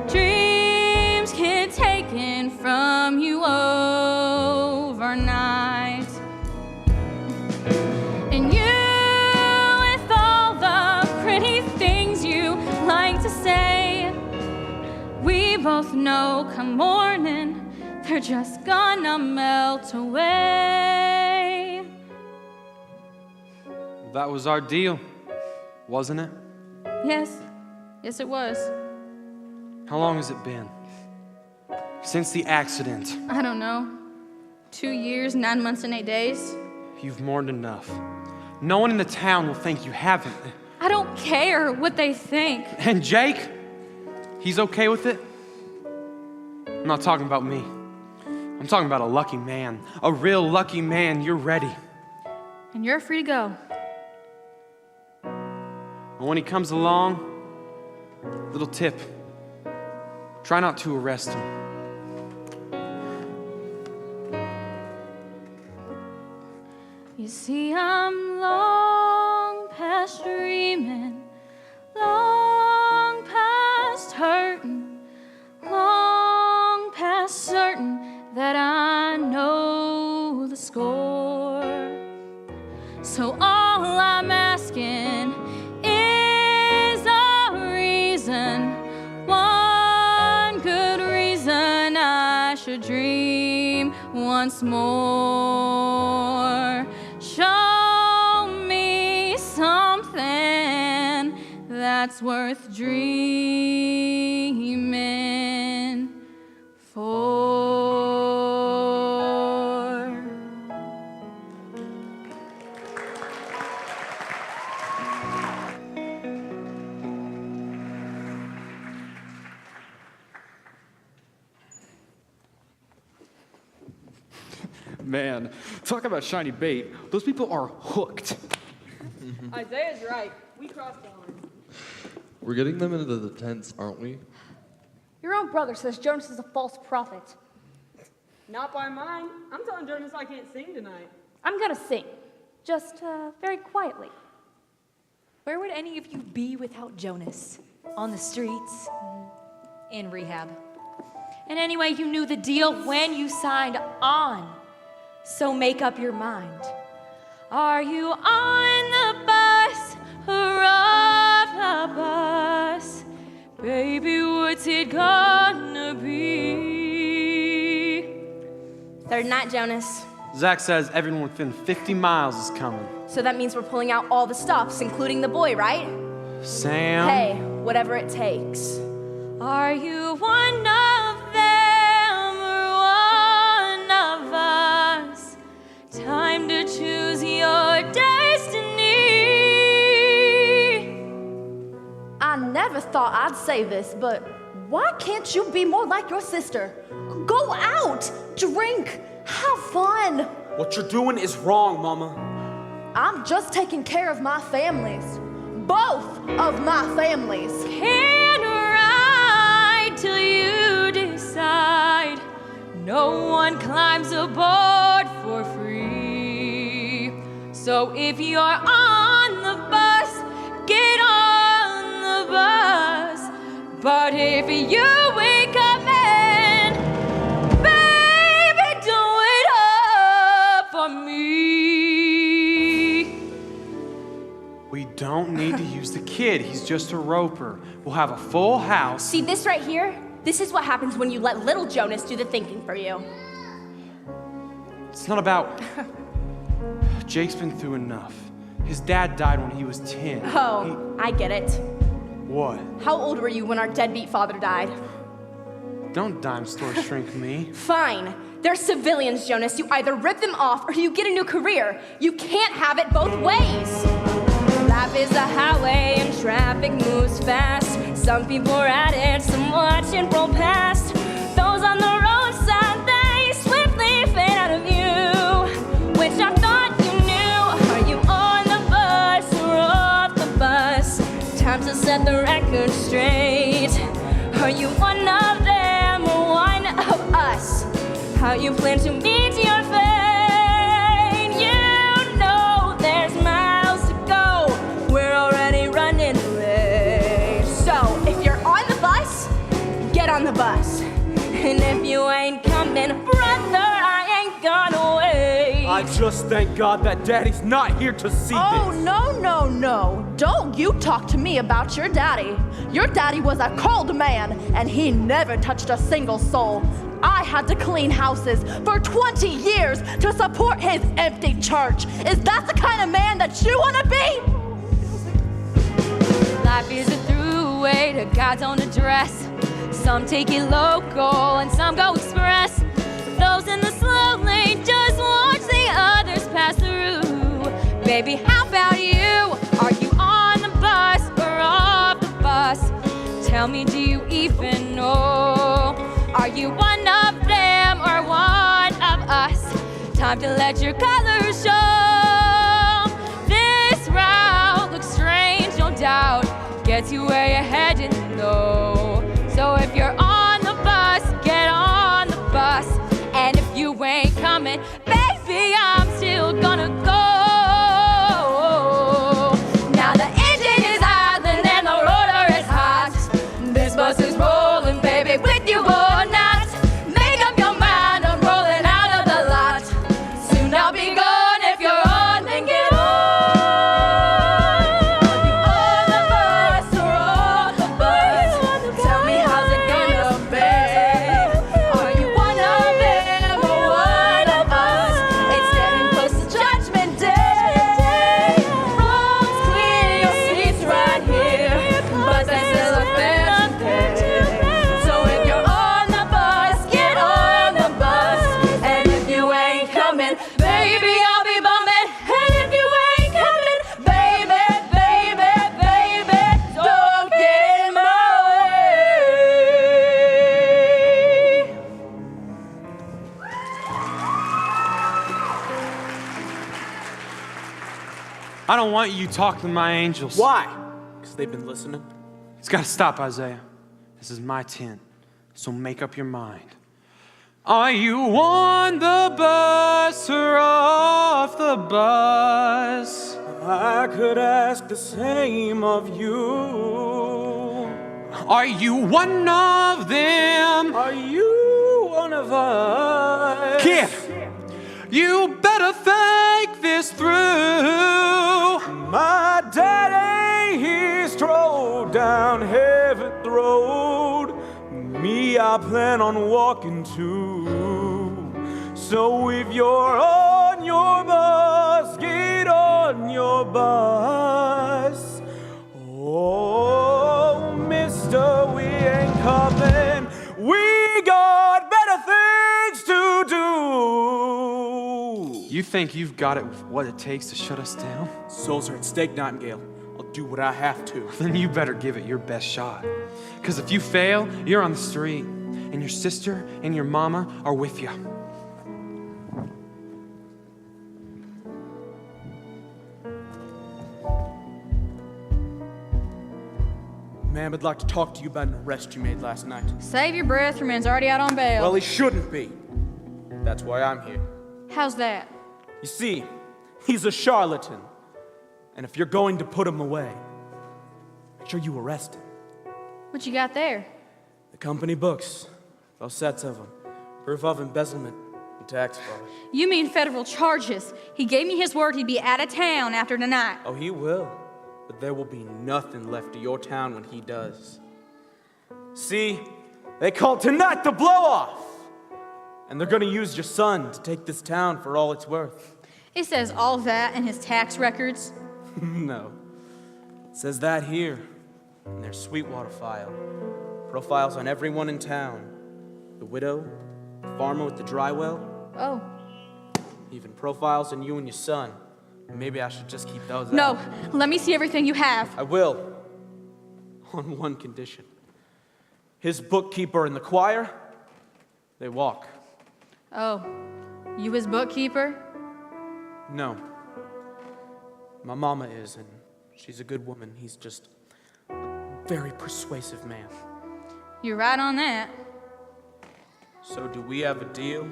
[SPEAKER 9] dreams get taken from you overnight. And you, with all the pretty things you like to say, we both know come morning, they're just gonna melt away.
[SPEAKER 4] That was our deal, wasn't it?
[SPEAKER 9] Yes, yes it was.
[SPEAKER 4] How long has it been? Since the accident.
[SPEAKER 9] I don't know. 2 years, 9 months, and 8 days.
[SPEAKER 4] You've mourned enough. No one in the town will think you haven't.
[SPEAKER 9] I don't care what they think.
[SPEAKER 4] And Jake? He's okay with it? I'm not talking about me. I'm talking about a lucky man. A real lucky man. You're ready.
[SPEAKER 9] And you're free to go.
[SPEAKER 4] And when he comes along, little tip. Try not to arrest him.
[SPEAKER 9] You see, I'm long past dreaming, long past hurting, long past certain that I know the score. So all I'm asking is a reason, one good reason I should dream once more. Show me something that's worth dreaming for.
[SPEAKER 5] Man, talk about shiny bait. Those people are hooked.
[SPEAKER 15] Isaiah's right. We crossed the line.
[SPEAKER 16] We're getting them into the tents, aren't we?
[SPEAKER 11] Your own brother says Jonas is a false prophet.
[SPEAKER 15] Not by mine. I'm telling Jonas I can't sing tonight.
[SPEAKER 11] I'm gonna sing, just very quietly.
[SPEAKER 12] Where would any of you be without Jonas? On the streets? In rehab. And anyway, you knew the deal when you signed on. So make up your mind. Are you on the bus or off the bus? Baby, what's it gonna be?
[SPEAKER 8] Third night, Jonas.
[SPEAKER 4] Zach says everyone within 50 miles is coming.
[SPEAKER 8] So that means we're pulling out all the stops, including the boy, right?
[SPEAKER 4] Sam?
[SPEAKER 8] Hey, whatever it takes.
[SPEAKER 9] Are you one of them or one of us? Time to choose your destiny.
[SPEAKER 2] I never thought I'd say this, but why can't you be more like your sister? Go out, drink, have fun.
[SPEAKER 10] What you're doing is wrong, Mama.
[SPEAKER 2] I'm just taking care of my families. Both of my families.
[SPEAKER 9] Can't ride till you decide. No one climbs aboard for free. So if you're on the bus, get on the bus. But if you ain't coming, baby, do it up for me.
[SPEAKER 4] We don't need to use the kid. He's just a roper. We'll have a full house.
[SPEAKER 8] See this right here? This is what happens when you let little Jonas do the thinking for you.
[SPEAKER 4] It's not about... Jake's been through enough. His dad died when he was 10.
[SPEAKER 8] Oh, I get it.
[SPEAKER 4] What?
[SPEAKER 8] How old were you when our deadbeat father died?
[SPEAKER 4] Don't dime store shrink me.
[SPEAKER 8] Fine. They're civilians, Jonas. You either rip them off or you get a new career. You can't have it both ways. Life is a highway and traffic moves fast. Some people are at it, some watch it roll past. Those on the roadside, they swiftly fade out of view, which I thought you knew. Are you on the bus or off the bus? Time to set the record straight. Are you one of them or one of us? How you plan to meet your fate? You know there's miles to go. We're already running the race. So if you're on the bus, get on the bus. And if you ain't coming, brother, I ain't gonna wait.
[SPEAKER 10] I just thank God that Daddy's not here to see
[SPEAKER 2] Oh,
[SPEAKER 10] this.
[SPEAKER 2] no. Don't you talk to me about your daddy. Your daddy was a cold man, and he never touched a single soul. I had to clean houses for 20 years to support his empty church. Is that the kind of man that you want to be?
[SPEAKER 9] Life is a throughway to God's own address. Some take it local and some go express. Those in the slow lane just watch the others pass through. Baby, how about you? Are you on the bus or off the bus? Tell me, do you even know? Are you one of them or one of us? Time to let your colors show. This route looks strange, no doubt. Gets you where you're headed, though. So if you're on the bus, get on the bus. And if you ain't coming, baby, I'm still gonna go.
[SPEAKER 4] I don't want you talking to my angels.
[SPEAKER 10] Why? Because they've been listening.
[SPEAKER 4] It's got to stop, Isaiah. This is my tent, so make up your mind. Are you on the bus or off the bus?
[SPEAKER 10] I could ask the same of you.
[SPEAKER 4] Are you one of them?
[SPEAKER 10] Are you one of us?
[SPEAKER 4] Kid, you better think this through.
[SPEAKER 10] My daddy, he strode down heaven's road. Me, I plan on walking too. So if you're on your bus, get on your bus. Oh, mister, we ain't coming. We got better things to do.
[SPEAKER 4] You think you've got it with what it takes to shut us down?
[SPEAKER 10] Souls are at stake, Nightingale. I'll do what I have to.
[SPEAKER 4] Then you better give it your best shot. Because if you fail, you're on the street. And your sister and your mama are with you.
[SPEAKER 10] Ma'am, I'd like to talk to you about an arrest you made last night.
[SPEAKER 9] Save your breath, your man's already out on bail.
[SPEAKER 10] Well, he shouldn't be. That's why I'm here.
[SPEAKER 9] How's that?
[SPEAKER 10] You see, he's a charlatan. And if you're going to put him away, make sure you arrest him.
[SPEAKER 9] What you got there?
[SPEAKER 10] The company books, those sets of them, proof of embezzlement and tax fraud.
[SPEAKER 9] You mean federal charges. He gave me his word he'd be out of town after tonight.
[SPEAKER 10] Oh, he will. But there will be nothing left of your town when he does. See, they call tonight the blow-off. And they're gonna use your son to take this town for all it's worth.
[SPEAKER 9] It says all that in his tax records.
[SPEAKER 10] No. It says that here, in their Sweetwater file. Profiles on everyone in town. The widow, the farmer with the dry well.
[SPEAKER 9] Oh.
[SPEAKER 10] Even profiles on you and your son. Maybe I should just keep those
[SPEAKER 9] No,
[SPEAKER 10] out.
[SPEAKER 9] let me see everything you have.
[SPEAKER 10] I will. On one condition. His bookkeeper and the choir, they walk.
[SPEAKER 9] Oh, you his bookkeeper?
[SPEAKER 10] No. My mama is, and she's a good woman. He's just a very persuasive man.
[SPEAKER 9] You're right on that.
[SPEAKER 10] So do we have a deal?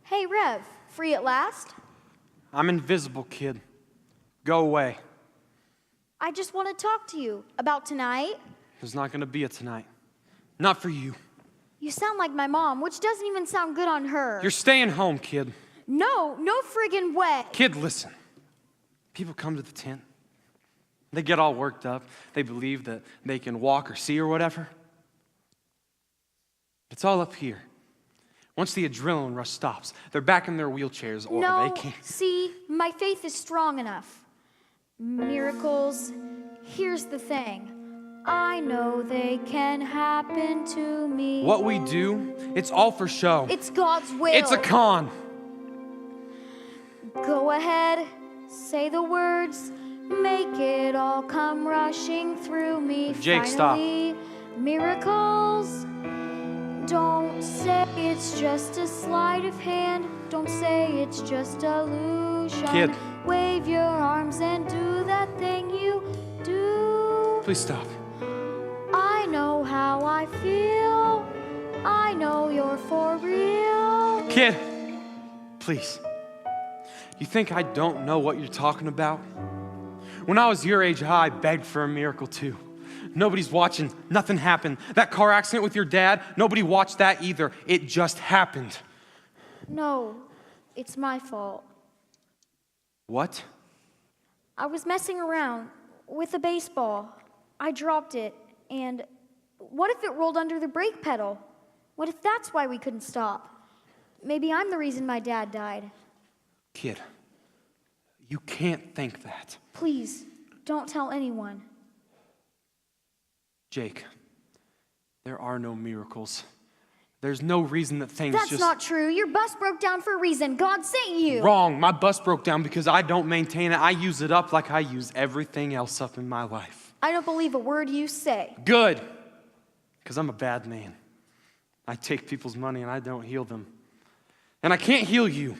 [SPEAKER 11] Hey, Rev, free at last?
[SPEAKER 4] I'm invisible, kid. Go away.
[SPEAKER 11] I just want to talk to you about tonight.
[SPEAKER 4] There's not gonna be a tonight. Not for you.
[SPEAKER 11] You sound like my mom, which doesn't even sound good on her.
[SPEAKER 4] You're staying home, kid.
[SPEAKER 11] No friggin' way.
[SPEAKER 4] Kid, listen. People come to the tent. They get all worked up. They believe that they can walk or see or whatever. It's all up here. Once the adrenaline rush stops, they're back in their wheelchairs or
[SPEAKER 11] No,
[SPEAKER 4] they can't.
[SPEAKER 11] see, my faith is strong enough. Miracles, here's the thing. I know they can happen to me.
[SPEAKER 4] What we do, it's all for show.
[SPEAKER 11] It's God's will.
[SPEAKER 4] It's a con.
[SPEAKER 11] Go ahead, say the words, make it all come rushing through me.
[SPEAKER 4] Jake,
[SPEAKER 11] Finally,
[SPEAKER 4] stop.
[SPEAKER 11] Miracles. Don't say it's just a sleight of hand. Don't say it's just illusion.
[SPEAKER 4] Kid.
[SPEAKER 11] Wave your arms and do that thing you do.
[SPEAKER 4] Please stop.
[SPEAKER 11] I know how I feel. I know you're for real.
[SPEAKER 4] Kid, please. You think I don't know what you're talking about? When I was your age, I begged for a miracle too. Nobody's watching. Nothing happened. That car accident with your dad, nobody watched that either. It just happened.
[SPEAKER 11] No, it's my fault.
[SPEAKER 4] What?
[SPEAKER 11] I was messing around with a baseball. I dropped it, and what if it rolled under the brake pedal? What if that's why we couldn't stop? Maybe I'm the reason my dad died.
[SPEAKER 4] Kid, you can't think that.
[SPEAKER 11] Please, don't tell anyone.
[SPEAKER 4] Jake, there are no miracles. There's no reason that things
[SPEAKER 11] That's
[SPEAKER 4] just...
[SPEAKER 11] not true. Your bus broke down for a reason. God sent you.
[SPEAKER 4] Wrong. My bus broke down because I don't maintain it. I use it up like I use everything else up in my life.
[SPEAKER 11] I don't believe a word you say.
[SPEAKER 4] Good. Because I'm a bad man. I take people's money and I don't heal them. And I can't heal you.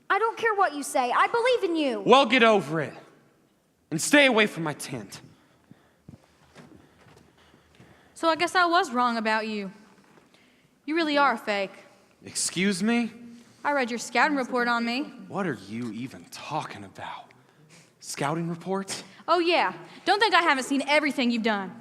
[SPEAKER 11] I don't care what you say. I believe in you.
[SPEAKER 4] Well, get over it. And stay away from my tent.
[SPEAKER 9] So I guess I was wrong about you. You really are a fake.
[SPEAKER 4] Excuse me?
[SPEAKER 9] I read your scouting report on me.
[SPEAKER 4] What are you even talking about? Scouting reports?
[SPEAKER 9] Oh yeah, don't think I haven't seen everything you've done.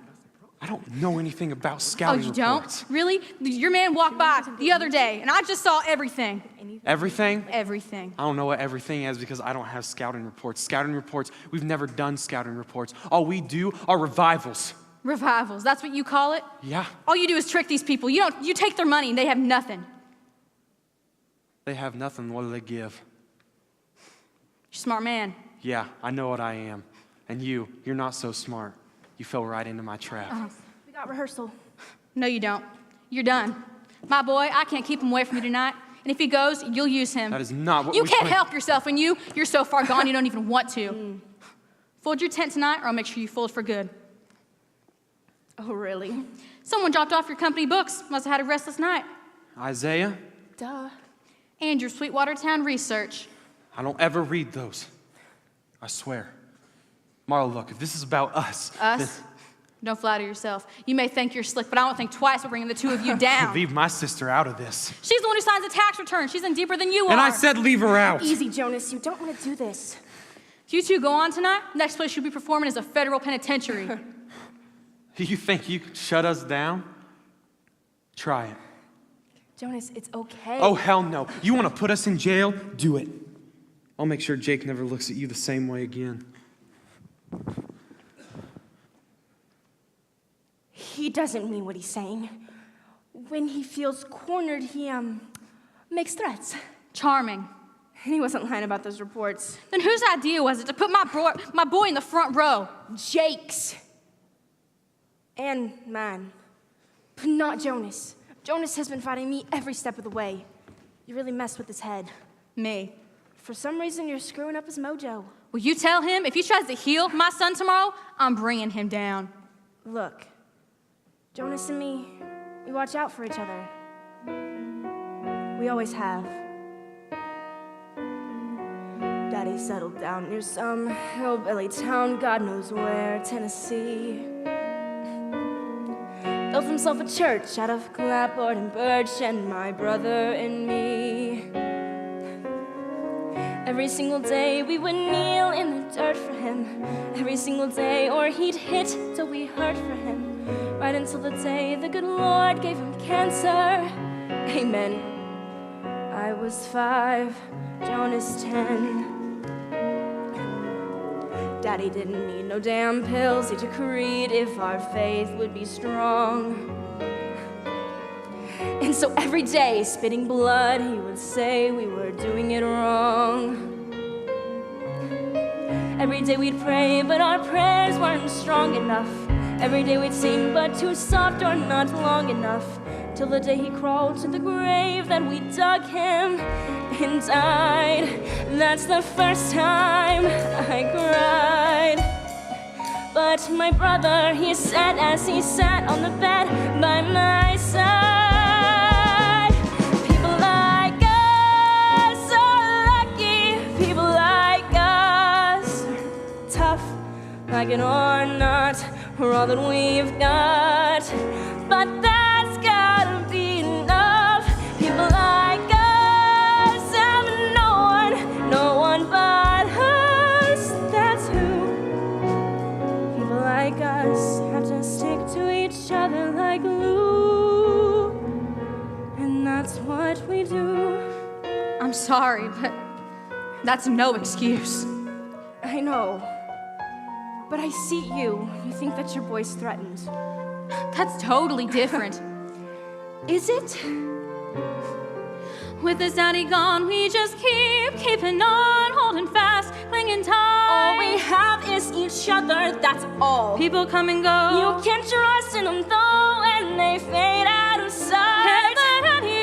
[SPEAKER 4] I don't know anything about
[SPEAKER 9] Oh,
[SPEAKER 4] scouting
[SPEAKER 9] you
[SPEAKER 4] reports.
[SPEAKER 9] don't? Really? Your man walked by the other day, and I just saw everything.
[SPEAKER 4] Everything?
[SPEAKER 9] Everything.
[SPEAKER 4] I don't know what everything is because I don't have scouting reports. Scouting reports, we've never done scouting reports. All we do are revivals.
[SPEAKER 9] Revivals, that's what you call it?
[SPEAKER 4] Yeah.
[SPEAKER 9] All you do is trick these people. You take their money and they have nothing.
[SPEAKER 4] They have nothing. What do they give?
[SPEAKER 9] You're a smart man.
[SPEAKER 4] Yeah, I know what I am. And you're not so smart. You fell right into my trap.
[SPEAKER 8] We got rehearsal.
[SPEAKER 9] No, you don't. You're done. My boy, I can't keep him away from you tonight. And if he goes, you'll use him.
[SPEAKER 4] That is not what
[SPEAKER 9] you
[SPEAKER 4] we
[SPEAKER 9] can't
[SPEAKER 4] planned.
[SPEAKER 9] help yourself, and you're so far gone you don't even want to. Fold your tent tonight, or I'll make sure you fold for good.
[SPEAKER 8] Oh, really?
[SPEAKER 9] Someone dropped off your company books. Must have had a restless night.
[SPEAKER 4] Isaiah?
[SPEAKER 8] Duh.
[SPEAKER 9] And your Sweetwater Town research.
[SPEAKER 4] I don't ever read those. I swear. Marla, look, if this is about us...
[SPEAKER 9] Us? Don't flatter yourself. You may think you're slick, but I won't think twice about bringing the two of you down.
[SPEAKER 4] Leave my sister out of this.
[SPEAKER 9] She's the one who signs the tax return. She's in deeper than you are.
[SPEAKER 4] And I said leave her out.
[SPEAKER 8] Easy, Jonas. You don't want to do this.
[SPEAKER 9] If you two go on tonight, next place you'll be performing is a federal penitentiary.
[SPEAKER 4] You think you can shut us down? Try it.
[SPEAKER 8] Jonas, it's okay.
[SPEAKER 4] Oh, hell no. You want to put us in jail? Do it. I'll make sure Jake never looks at you the same way again.
[SPEAKER 8] He doesn't mean what he's saying. When he feels cornered, he, makes threats.
[SPEAKER 9] Charming.
[SPEAKER 8] And he wasn't lying about those reports.
[SPEAKER 9] Then whose idea was it to put my boy in the front row?
[SPEAKER 8] Jake's. And mine. But not Jonas. Jonas has been fighting me every step of the way. You really messed with his head.
[SPEAKER 9] Me.
[SPEAKER 8] For some reason, you're screwing up his mojo.
[SPEAKER 9] Will you tell him if he tries to heal my son tomorrow, I'm bringing him down.
[SPEAKER 8] Look, Jonas and me, we watch out for each other. We always have. Daddy settled down near some hillbilly town, God knows where, Tennessee. Built himself a church out of clapboard and birch, and my brother and me. Every single day we would kneel in the dirt for him. Every single day, or he'd hit till we hurt for him. Right until the day the good Lord gave him cancer. Amen. I was 5, Jonas 10. Daddy didn't need no damn pills. He decreed if our faith would be strong. And so every day, spitting blood, he would say we were doing it wrong. Every day we'd pray, but our prayers weren't strong enough. Every day we'd sing, but too soft or not long enough. Till the day he crawled to the grave that we dug him and died. That's the first time I cried. But my brother, he said as he sat on the bed by my side, people like us are lucky. People like us are tough, like it or not. We're all that we've got, but that's gotta be enough. People like us have no one but us. That's who. People like us have to stick to each other like glue, and that's what we do.
[SPEAKER 9] I'm sorry, but that's no excuse.
[SPEAKER 8] I know. But I see you. You think that your boy's threatened.
[SPEAKER 9] That's totally different.
[SPEAKER 8] Is it?
[SPEAKER 9] With his daddy gone, we just keeping on, holding fast, clinging tight.
[SPEAKER 8] All we have is each other, that's all.
[SPEAKER 9] People come and go.
[SPEAKER 8] You can't trust in them though, and they fade out of sight.
[SPEAKER 9] Can't let any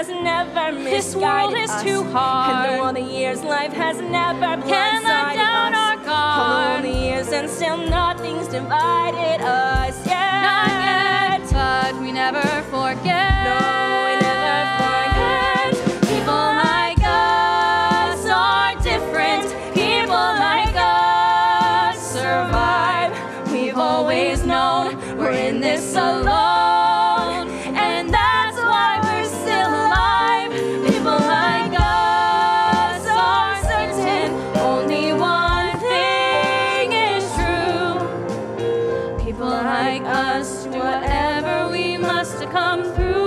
[SPEAKER 8] has never misguided
[SPEAKER 9] This world is
[SPEAKER 8] us.
[SPEAKER 9] too hard.
[SPEAKER 8] And through all the years, life has never
[SPEAKER 9] Can't let
[SPEAKER 8] blindsided
[SPEAKER 9] down
[SPEAKER 8] us.
[SPEAKER 9] our guard.
[SPEAKER 8] All the years and still nothing's divided us yet.
[SPEAKER 9] Not yet, but we never forget.
[SPEAKER 8] No, we never forget.
[SPEAKER 9] People like us are different. People like us survive.
[SPEAKER 8] We've always known we're in this alone, and that's why we're still alive. People like us are certain only one thing is true.
[SPEAKER 9] People like us do whatever we must to come through.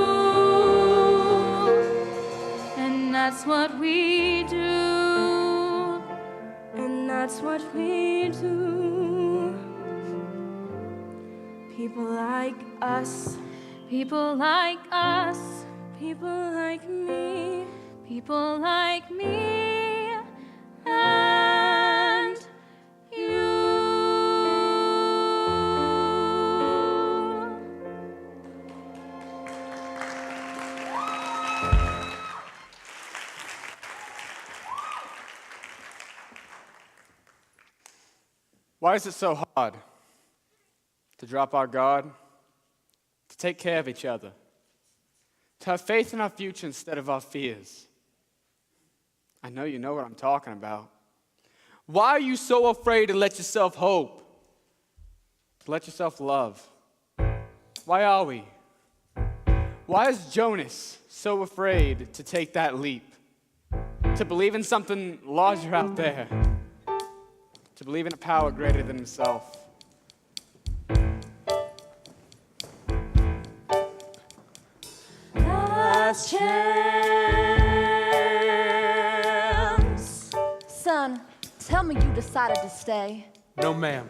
[SPEAKER 9] And that's what we do.
[SPEAKER 8] And that's what we do. People like us.
[SPEAKER 9] People like us.
[SPEAKER 8] People like me.
[SPEAKER 9] People like me and you.
[SPEAKER 3] Why is it so hard to drop our guard, to take care of each other, to have faith in our future instead of our fears? I know you know what I'm talking about. Why are you so afraid to let yourself hope, to let yourself love? Why are we? Why is Jonas so afraid to take that leap, to believe in something larger out there, to believe in a power greater than himself?
[SPEAKER 2] Last chance. Son, tell me you decided to stay.
[SPEAKER 10] No, ma'am.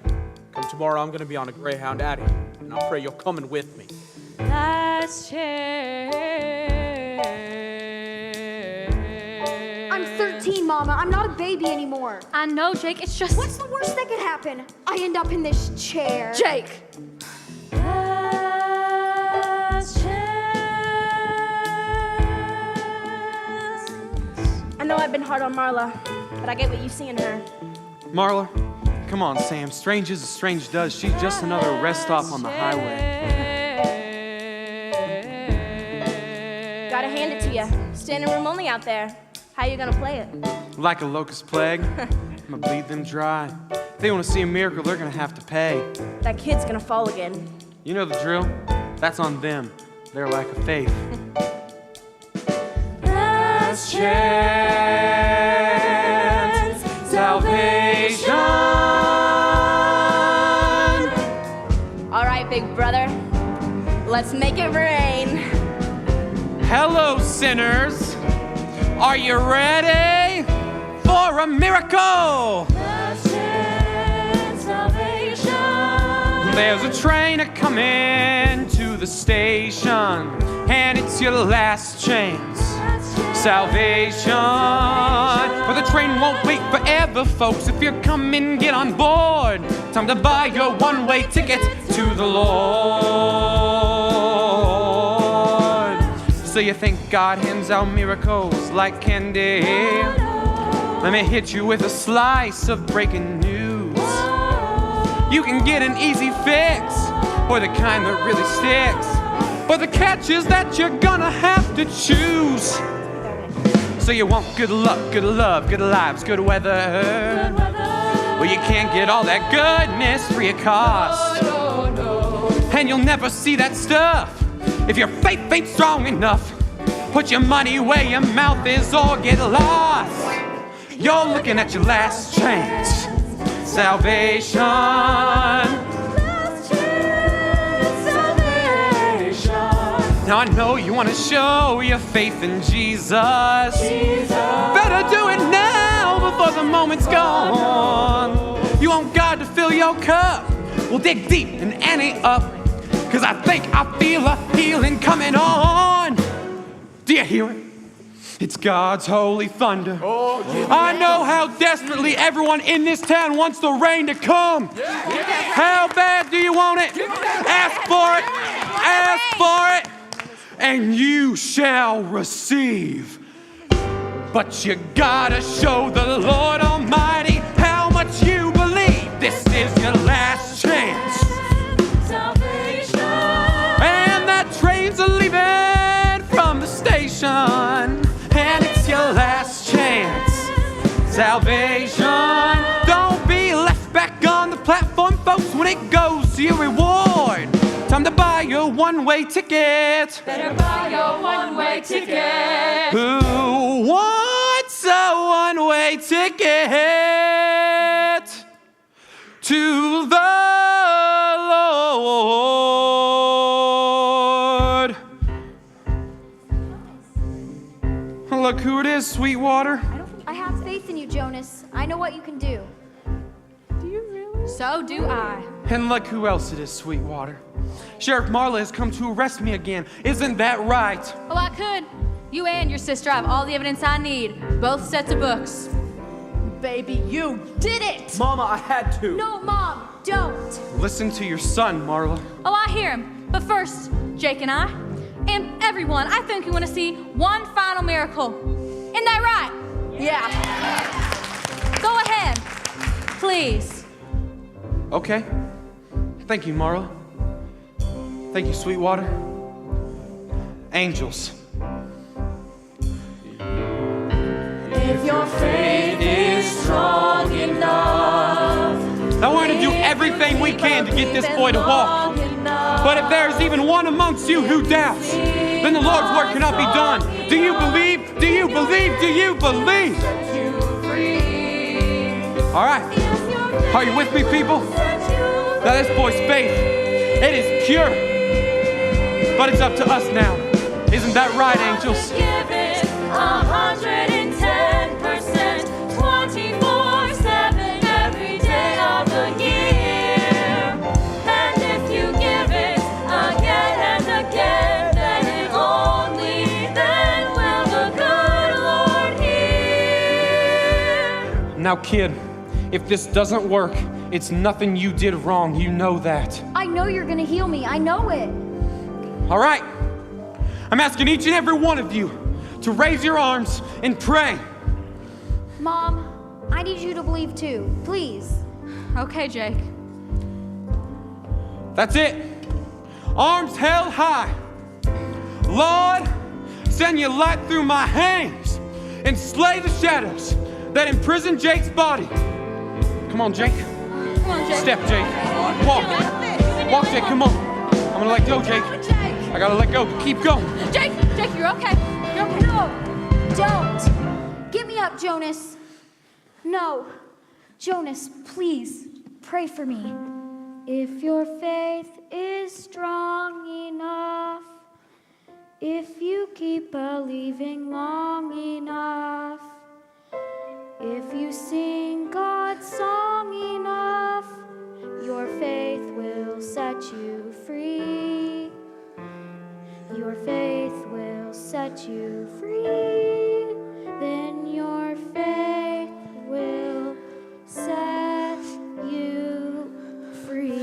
[SPEAKER 10] Come tomorrow, I'm going to be on a Greyhound Addy, and I pray you're coming with me.
[SPEAKER 9] Last chance.
[SPEAKER 11] I'm 13, Mama. I'm not a baby anymore.
[SPEAKER 9] I know, Jake. It's just.
[SPEAKER 11] What's the worst that could happen? I end up in this chair.
[SPEAKER 2] Jake!
[SPEAKER 9] Last chance.
[SPEAKER 8] I know I've been hard on Marla, but I get what you see in her.
[SPEAKER 4] Marla, come on, Sam. Strange as a strange does. She's just another rest stop on the highway.
[SPEAKER 8] Gotta hand it to you. Standing room only out there. How you gonna play it?
[SPEAKER 4] Like a locust plague, I'm gonna bleed them dry. If they want to see a miracle, they're gonna have to pay.
[SPEAKER 8] That kid's gonna fall again.
[SPEAKER 4] You know the drill. That's on them. Their lack of faith.
[SPEAKER 9] Last chance.
[SPEAKER 4] Salvation.
[SPEAKER 8] All right, big brother. Let's make it rain.
[SPEAKER 4] Hello, sinners. Are you ready for a miracle?
[SPEAKER 9] Last chance. Salvation.
[SPEAKER 4] There's a train a-coming to the station, and it's your last chance. Salvation. But the train won't wait forever, folks. If you're coming, get on board. Time to buy your one-way ticket to the Lord. So you think God hands out miracles like candy? Let me hit you with a slice of breaking news. You can get an easy fix, or the kind that really sticks. But the catch is that you're gonna have to choose. So you want good luck, good love, good lives, good weather. Well, you can't get all that goodness free of cost. And you'll never see that stuff if your faith ain't strong enough. Put your money where your mouth is or get lost. You're looking at your last chance. Salvation. Now I know you want to show your faith in Jesus. Better do it now before the moment's gone. You want God to fill your cup? Well, dig deep and ante up, 'cause I think I feel a healing coming on. Do you hear it? It's God's holy thunder. I know how desperately everyone in this town wants the rain to come. How bad do you want it? Ask for it. Ask for it. and you shall receive. But you gotta show the Lord Almighty how much you believe. This is your last chance.
[SPEAKER 6] Salvation.
[SPEAKER 4] And that train's leaving from the station, and it's your last chance. Salvation. Don't be left back on the platform, folks, when it goes to your reward. Time to buy your one-way ticket.
[SPEAKER 6] Better buy your one-way ticket.
[SPEAKER 4] Who wants a one-way ticket to the Lord? Look who it is, Sweetwater.
[SPEAKER 11] I have faith in you, Jonas. I know what you can do.
[SPEAKER 9] Do you really? So do I.
[SPEAKER 4] And look who else it is, Sweetwater. Sheriff Marla has come to arrest me again. Isn't that right?
[SPEAKER 9] Oh, I could. You and your sister have all the evidence I need. Both sets of books.
[SPEAKER 2] Baby, you did it!
[SPEAKER 10] Mama, I had to.
[SPEAKER 11] No, Mom, don't.
[SPEAKER 4] Listen to your son, Marla.
[SPEAKER 9] Oh, I hear him. But first, Jake and I, and everyone, I think we want to see one final miracle. Isn't that right?
[SPEAKER 2] Yeah.
[SPEAKER 9] Go ahead, please.
[SPEAKER 4] Okay. Thank you, Marla. Thank you, Sweetwater. Angels.
[SPEAKER 6] If your faith is strong enough.
[SPEAKER 4] I want to do everything we can to get this boy to walk. But if there's even one amongst you who doubts, then the Lord's work cannot be done. Do you believe? Do you believe? Do you believe? All right. Are you with me, people? Now this boy's faith, it is pure. But it's up to us now. Isn't that right, angels?
[SPEAKER 6] Give it 110%, 24/7, every day of the year. And if you give it again and again, then only then will the good Lord hear.
[SPEAKER 4] Now, kid, if this doesn't work, it's nothing you did wrong. You know that.
[SPEAKER 11] I know you're gonna heal me. I know it.
[SPEAKER 4] All right. I'm asking each and every one of you to raise your arms and pray.
[SPEAKER 11] Mom, I need you to believe too. Please.
[SPEAKER 9] Okay, Jake.
[SPEAKER 4] That's it. Arms held high. Lord, send your light through my hands and slay the shadows that imprison Jake's body. Come on, Jake.
[SPEAKER 9] Come on, Jake.
[SPEAKER 4] Step, Jake. Walk. Walk, Jake. Come on. I'm gonna let go, Jake. I gotta let go. Keep going.
[SPEAKER 9] Jake, you're okay. You're okay.
[SPEAKER 11] No, don't. Get me up, Jonas. No. Jonas, please, pray for me. If your faith is strong enough, if you keep believing long enough, if you sing God's song enough, your faith will set you free. Your faith will set you free. Then your faith will set you free.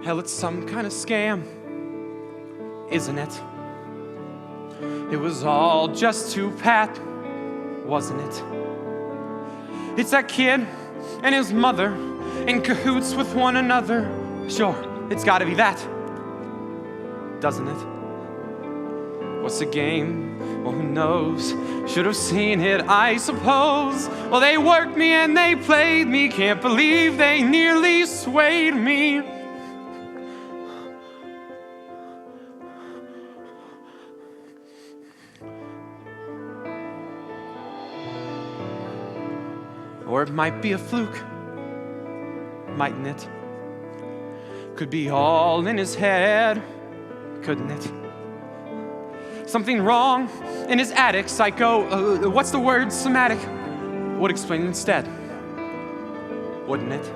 [SPEAKER 4] Hell, it's some kind of scam, isn't it? It was all just to Pat, wasn't it? It's that kid and his mother in cahoots with one another. Sure, it's gotta be that, doesn't it? What's the game? Well, who knows? Should have seen it, I suppose. Well, they worked me and they played me. Can't believe they nearly swayed me. Or it might be a fluke, mightn't it? Could be all in his head, couldn't it? Something wrong in his attic, what's the word, somatic, would explain it instead, wouldn't it?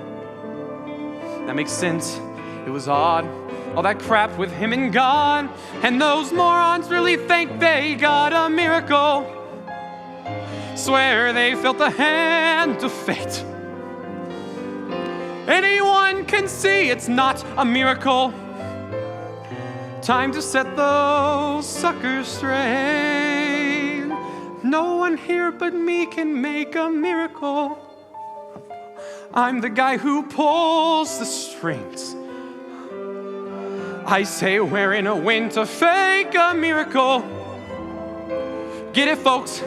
[SPEAKER 4] that makes sense. It was odd, all that crap with him and God. And those morons really think they got a miracle. Swear they felt the hand of fate. Anyone can see it's not a miracle. Time to set those suckers straight. No one here but me can make a miracle. I'm the guy who pulls the strings. I say we're in a wind to fake a miracle. Get it, folks?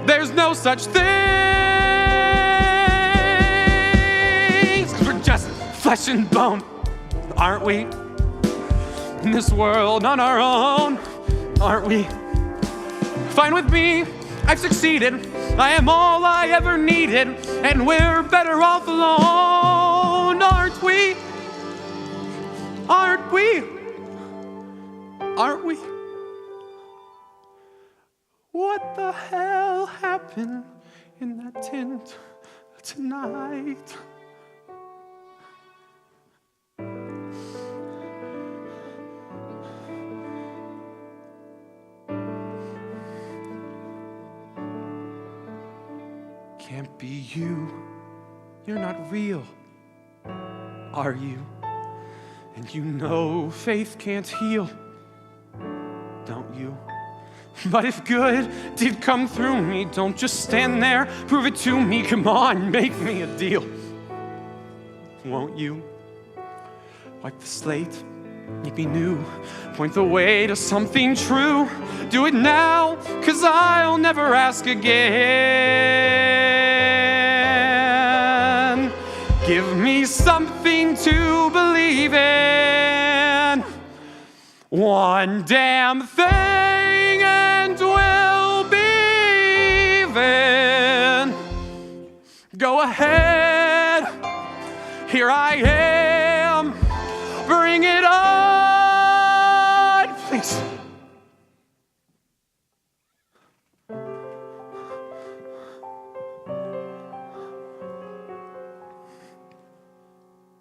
[SPEAKER 4] There's no such thing. 'Cause we're just flesh and bone, aren't we? In this world on our own, aren't we? Fine with me, I've succeeded. I am all I ever needed, and we're better off alone, aren't we? Aren't we? Aren't we? What the hell happened in that tent tonight? Can't be you. You're not real, are you? And you know faith can't heal, don't you? But if good did come through me, don't just stand there, prove it to me. Come on, make me a deal. Won't you? Wipe the slate, make me new, point the way to something true. Do it now, 'cause I'll never ask again. Give me something to believe in. One damn thing and we'll be even. Go ahead, here I am. Bring it on, please.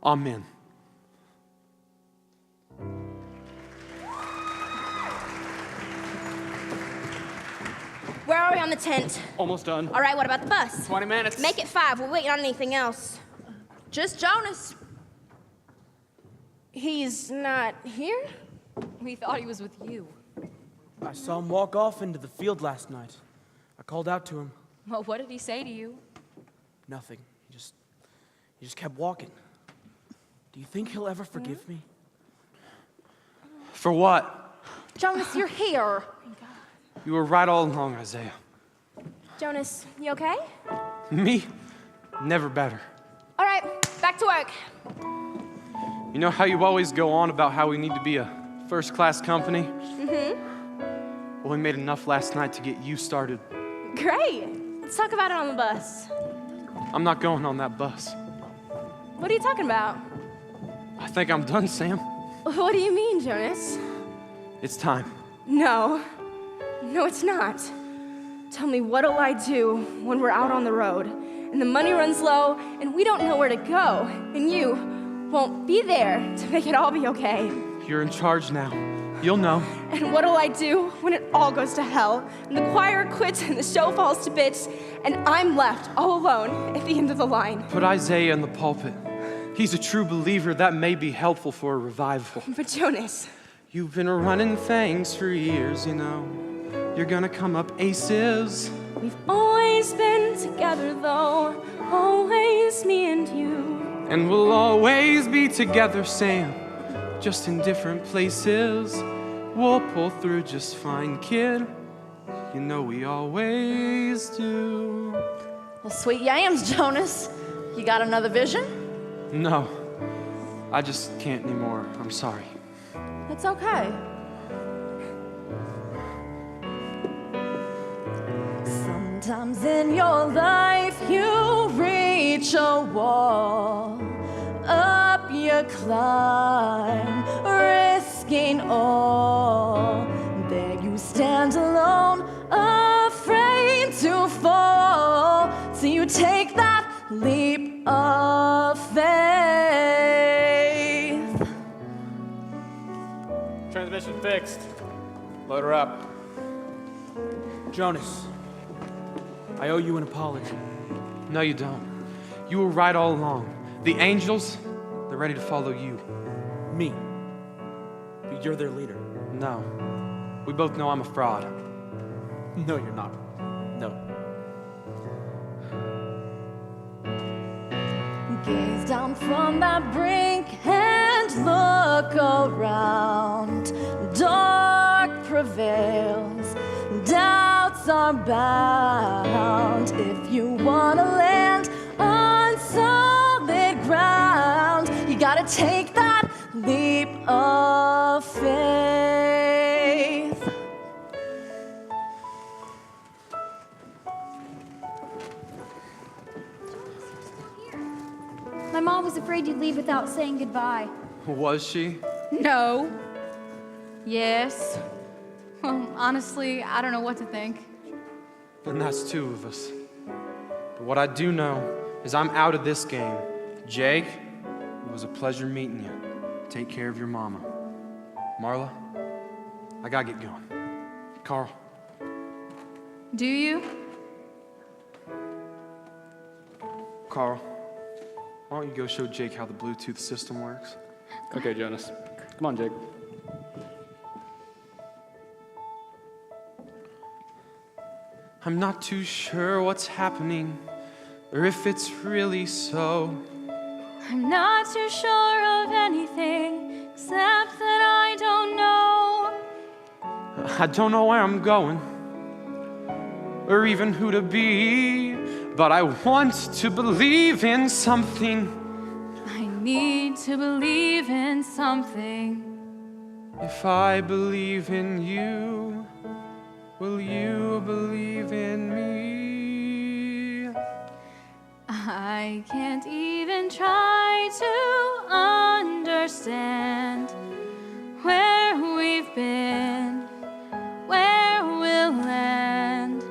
[SPEAKER 4] Amen.
[SPEAKER 8] Where are we on the tent?
[SPEAKER 3] Almost done.
[SPEAKER 8] All right, what about the bus?
[SPEAKER 3] 20 minutes.
[SPEAKER 8] Make it 5. We're waiting on anything else.
[SPEAKER 2] Just Jonas.
[SPEAKER 8] He's not here?
[SPEAKER 2] We thought he was with you.
[SPEAKER 10] I saw him walk off into the field last night. I called out to him.
[SPEAKER 2] Well, what did he say to you?
[SPEAKER 10] Nothing. He just kept walking. Do you think he'll ever forgive me?
[SPEAKER 4] For what?
[SPEAKER 2] Jonas, you're here.
[SPEAKER 4] You were right all along, Isaiah.
[SPEAKER 8] Jonas, you okay?
[SPEAKER 4] Me? Never better.
[SPEAKER 8] All right, back to work.
[SPEAKER 4] You know how you always go on about how we need to be a first-class company?
[SPEAKER 8] Mm-hmm.
[SPEAKER 4] Well, we made enough last night to get you started.
[SPEAKER 8] Great. Let's talk about it on the bus.
[SPEAKER 4] I'm not going on that bus.
[SPEAKER 8] What are you talking about?
[SPEAKER 4] I think I'm done, Sam.
[SPEAKER 8] What do you mean, Jonas?
[SPEAKER 4] It's time.
[SPEAKER 8] No. No, it's not. Tell me, what'll I do when we're out on the road and the money runs low and we don't know where to go and you won't be there to make it all be okay?
[SPEAKER 4] You're in charge now. You'll know.
[SPEAKER 8] And what'll I do when it all goes to hell and the choir quits and the show falls to bits and I'm left all alone at the end of the line?
[SPEAKER 4] Put Isaiah in the pulpit. He's a true believer. That may be helpful for a revival.
[SPEAKER 8] But Jonas...
[SPEAKER 4] You've been running things for years, you know. You're gonna come up aces.
[SPEAKER 8] We've always been together though, always me and you.
[SPEAKER 4] And we'll always be together, Sam, just in different places. We'll pull through just fine, kid. You know we always do.
[SPEAKER 2] Well, sweet yams, Jonas. You got another vision?
[SPEAKER 4] No, I just can't anymore. I'm sorry.
[SPEAKER 2] It's okay. Sometimes in your life you reach a wall, up you climb, risking all. There you stand alone, afraid to fall, till you take that leap of faith.
[SPEAKER 5] fixed. Load her up.
[SPEAKER 10] Jonas, I owe you an apology. No, you don't. You were right all along. The angels, they're ready to follow you. Me. But you're their leader. No. We both know I'm a fraud. No, you're not. No.
[SPEAKER 2] Gaze down from that brink and look around. Dark prevails, doubts are bound. If you want to land on solid ground, you gotta take that leap of faith.
[SPEAKER 11] My mom was afraid you'd leave without saying goodbye.
[SPEAKER 4] Was she?
[SPEAKER 9] No. Yes. Well, honestly, I don't know what to think.
[SPEAKER 10] Then that's two of us. But what I do know is I'm out of this game. Jake, it was a pleasure meeting you. Take care of your mama. Marla, I gotta get going. Carl.
[SPEAKER 9] Do you?
[SPEAKER 10] Carl, why don't you go show Jake how the Bluetooth system works?
[SPEAKER 5] Okay, Jonas. Come on, Jake.
[SPEAKER 10] I'm not too sure what's happening, or if it's really so.
[SPEAKER 9] I'm not too sure of anything, except that I don't know.
[SPEAKER 10] I don't know where I'm going, or even who to be, but I want to believe in something.
[SPEAKER 9] I need to believe in something.
[SPEAKER 10] If I believe in you, will you believe in me?
[SPEAKER 9] I can't even try to understand where we've been, where we'll land.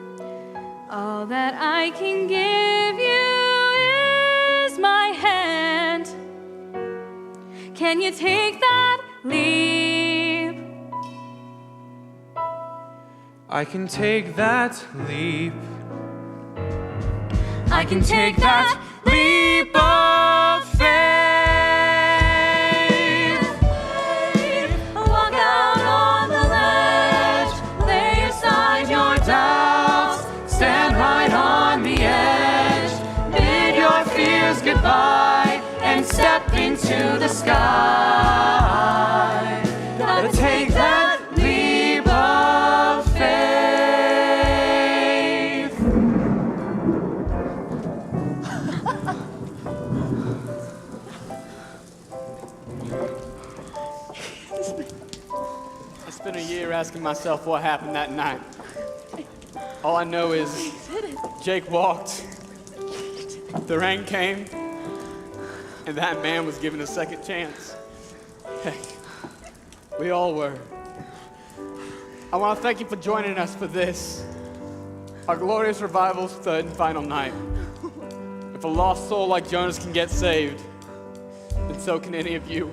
[SPEAKER 9] All that I can give you is my hand. Can you take that leap?
[SPEAKER 10] I can take that leap. I can take that leap of faith.
[SPEAKER 6] Walk out on the ledge, lay aside your doubts, stand right on the edge, bid your fears goodbye, and step into the sky. Gotta take that leap of faith.
[SPEAKER 3] I spent a year asking myself what happened that night. All I know is Jake walked, the rain came, and that man was given a second chance. Heck, we all were. I want to thank you for joining us for this, our glorious revival's third and final night. If a lost soul like Jonas can get saved, then so can any of you.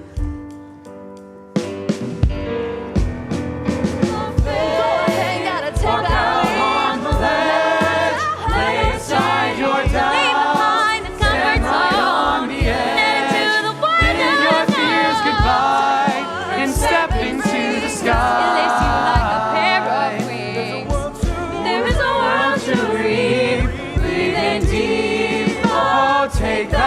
[SPEAKER 6] Walk out on the ledge, lay aside your doubts, stand right on the edge, bid your fears goodbye, and step into the sky. There is a world to read, breathe in deep, oh, take the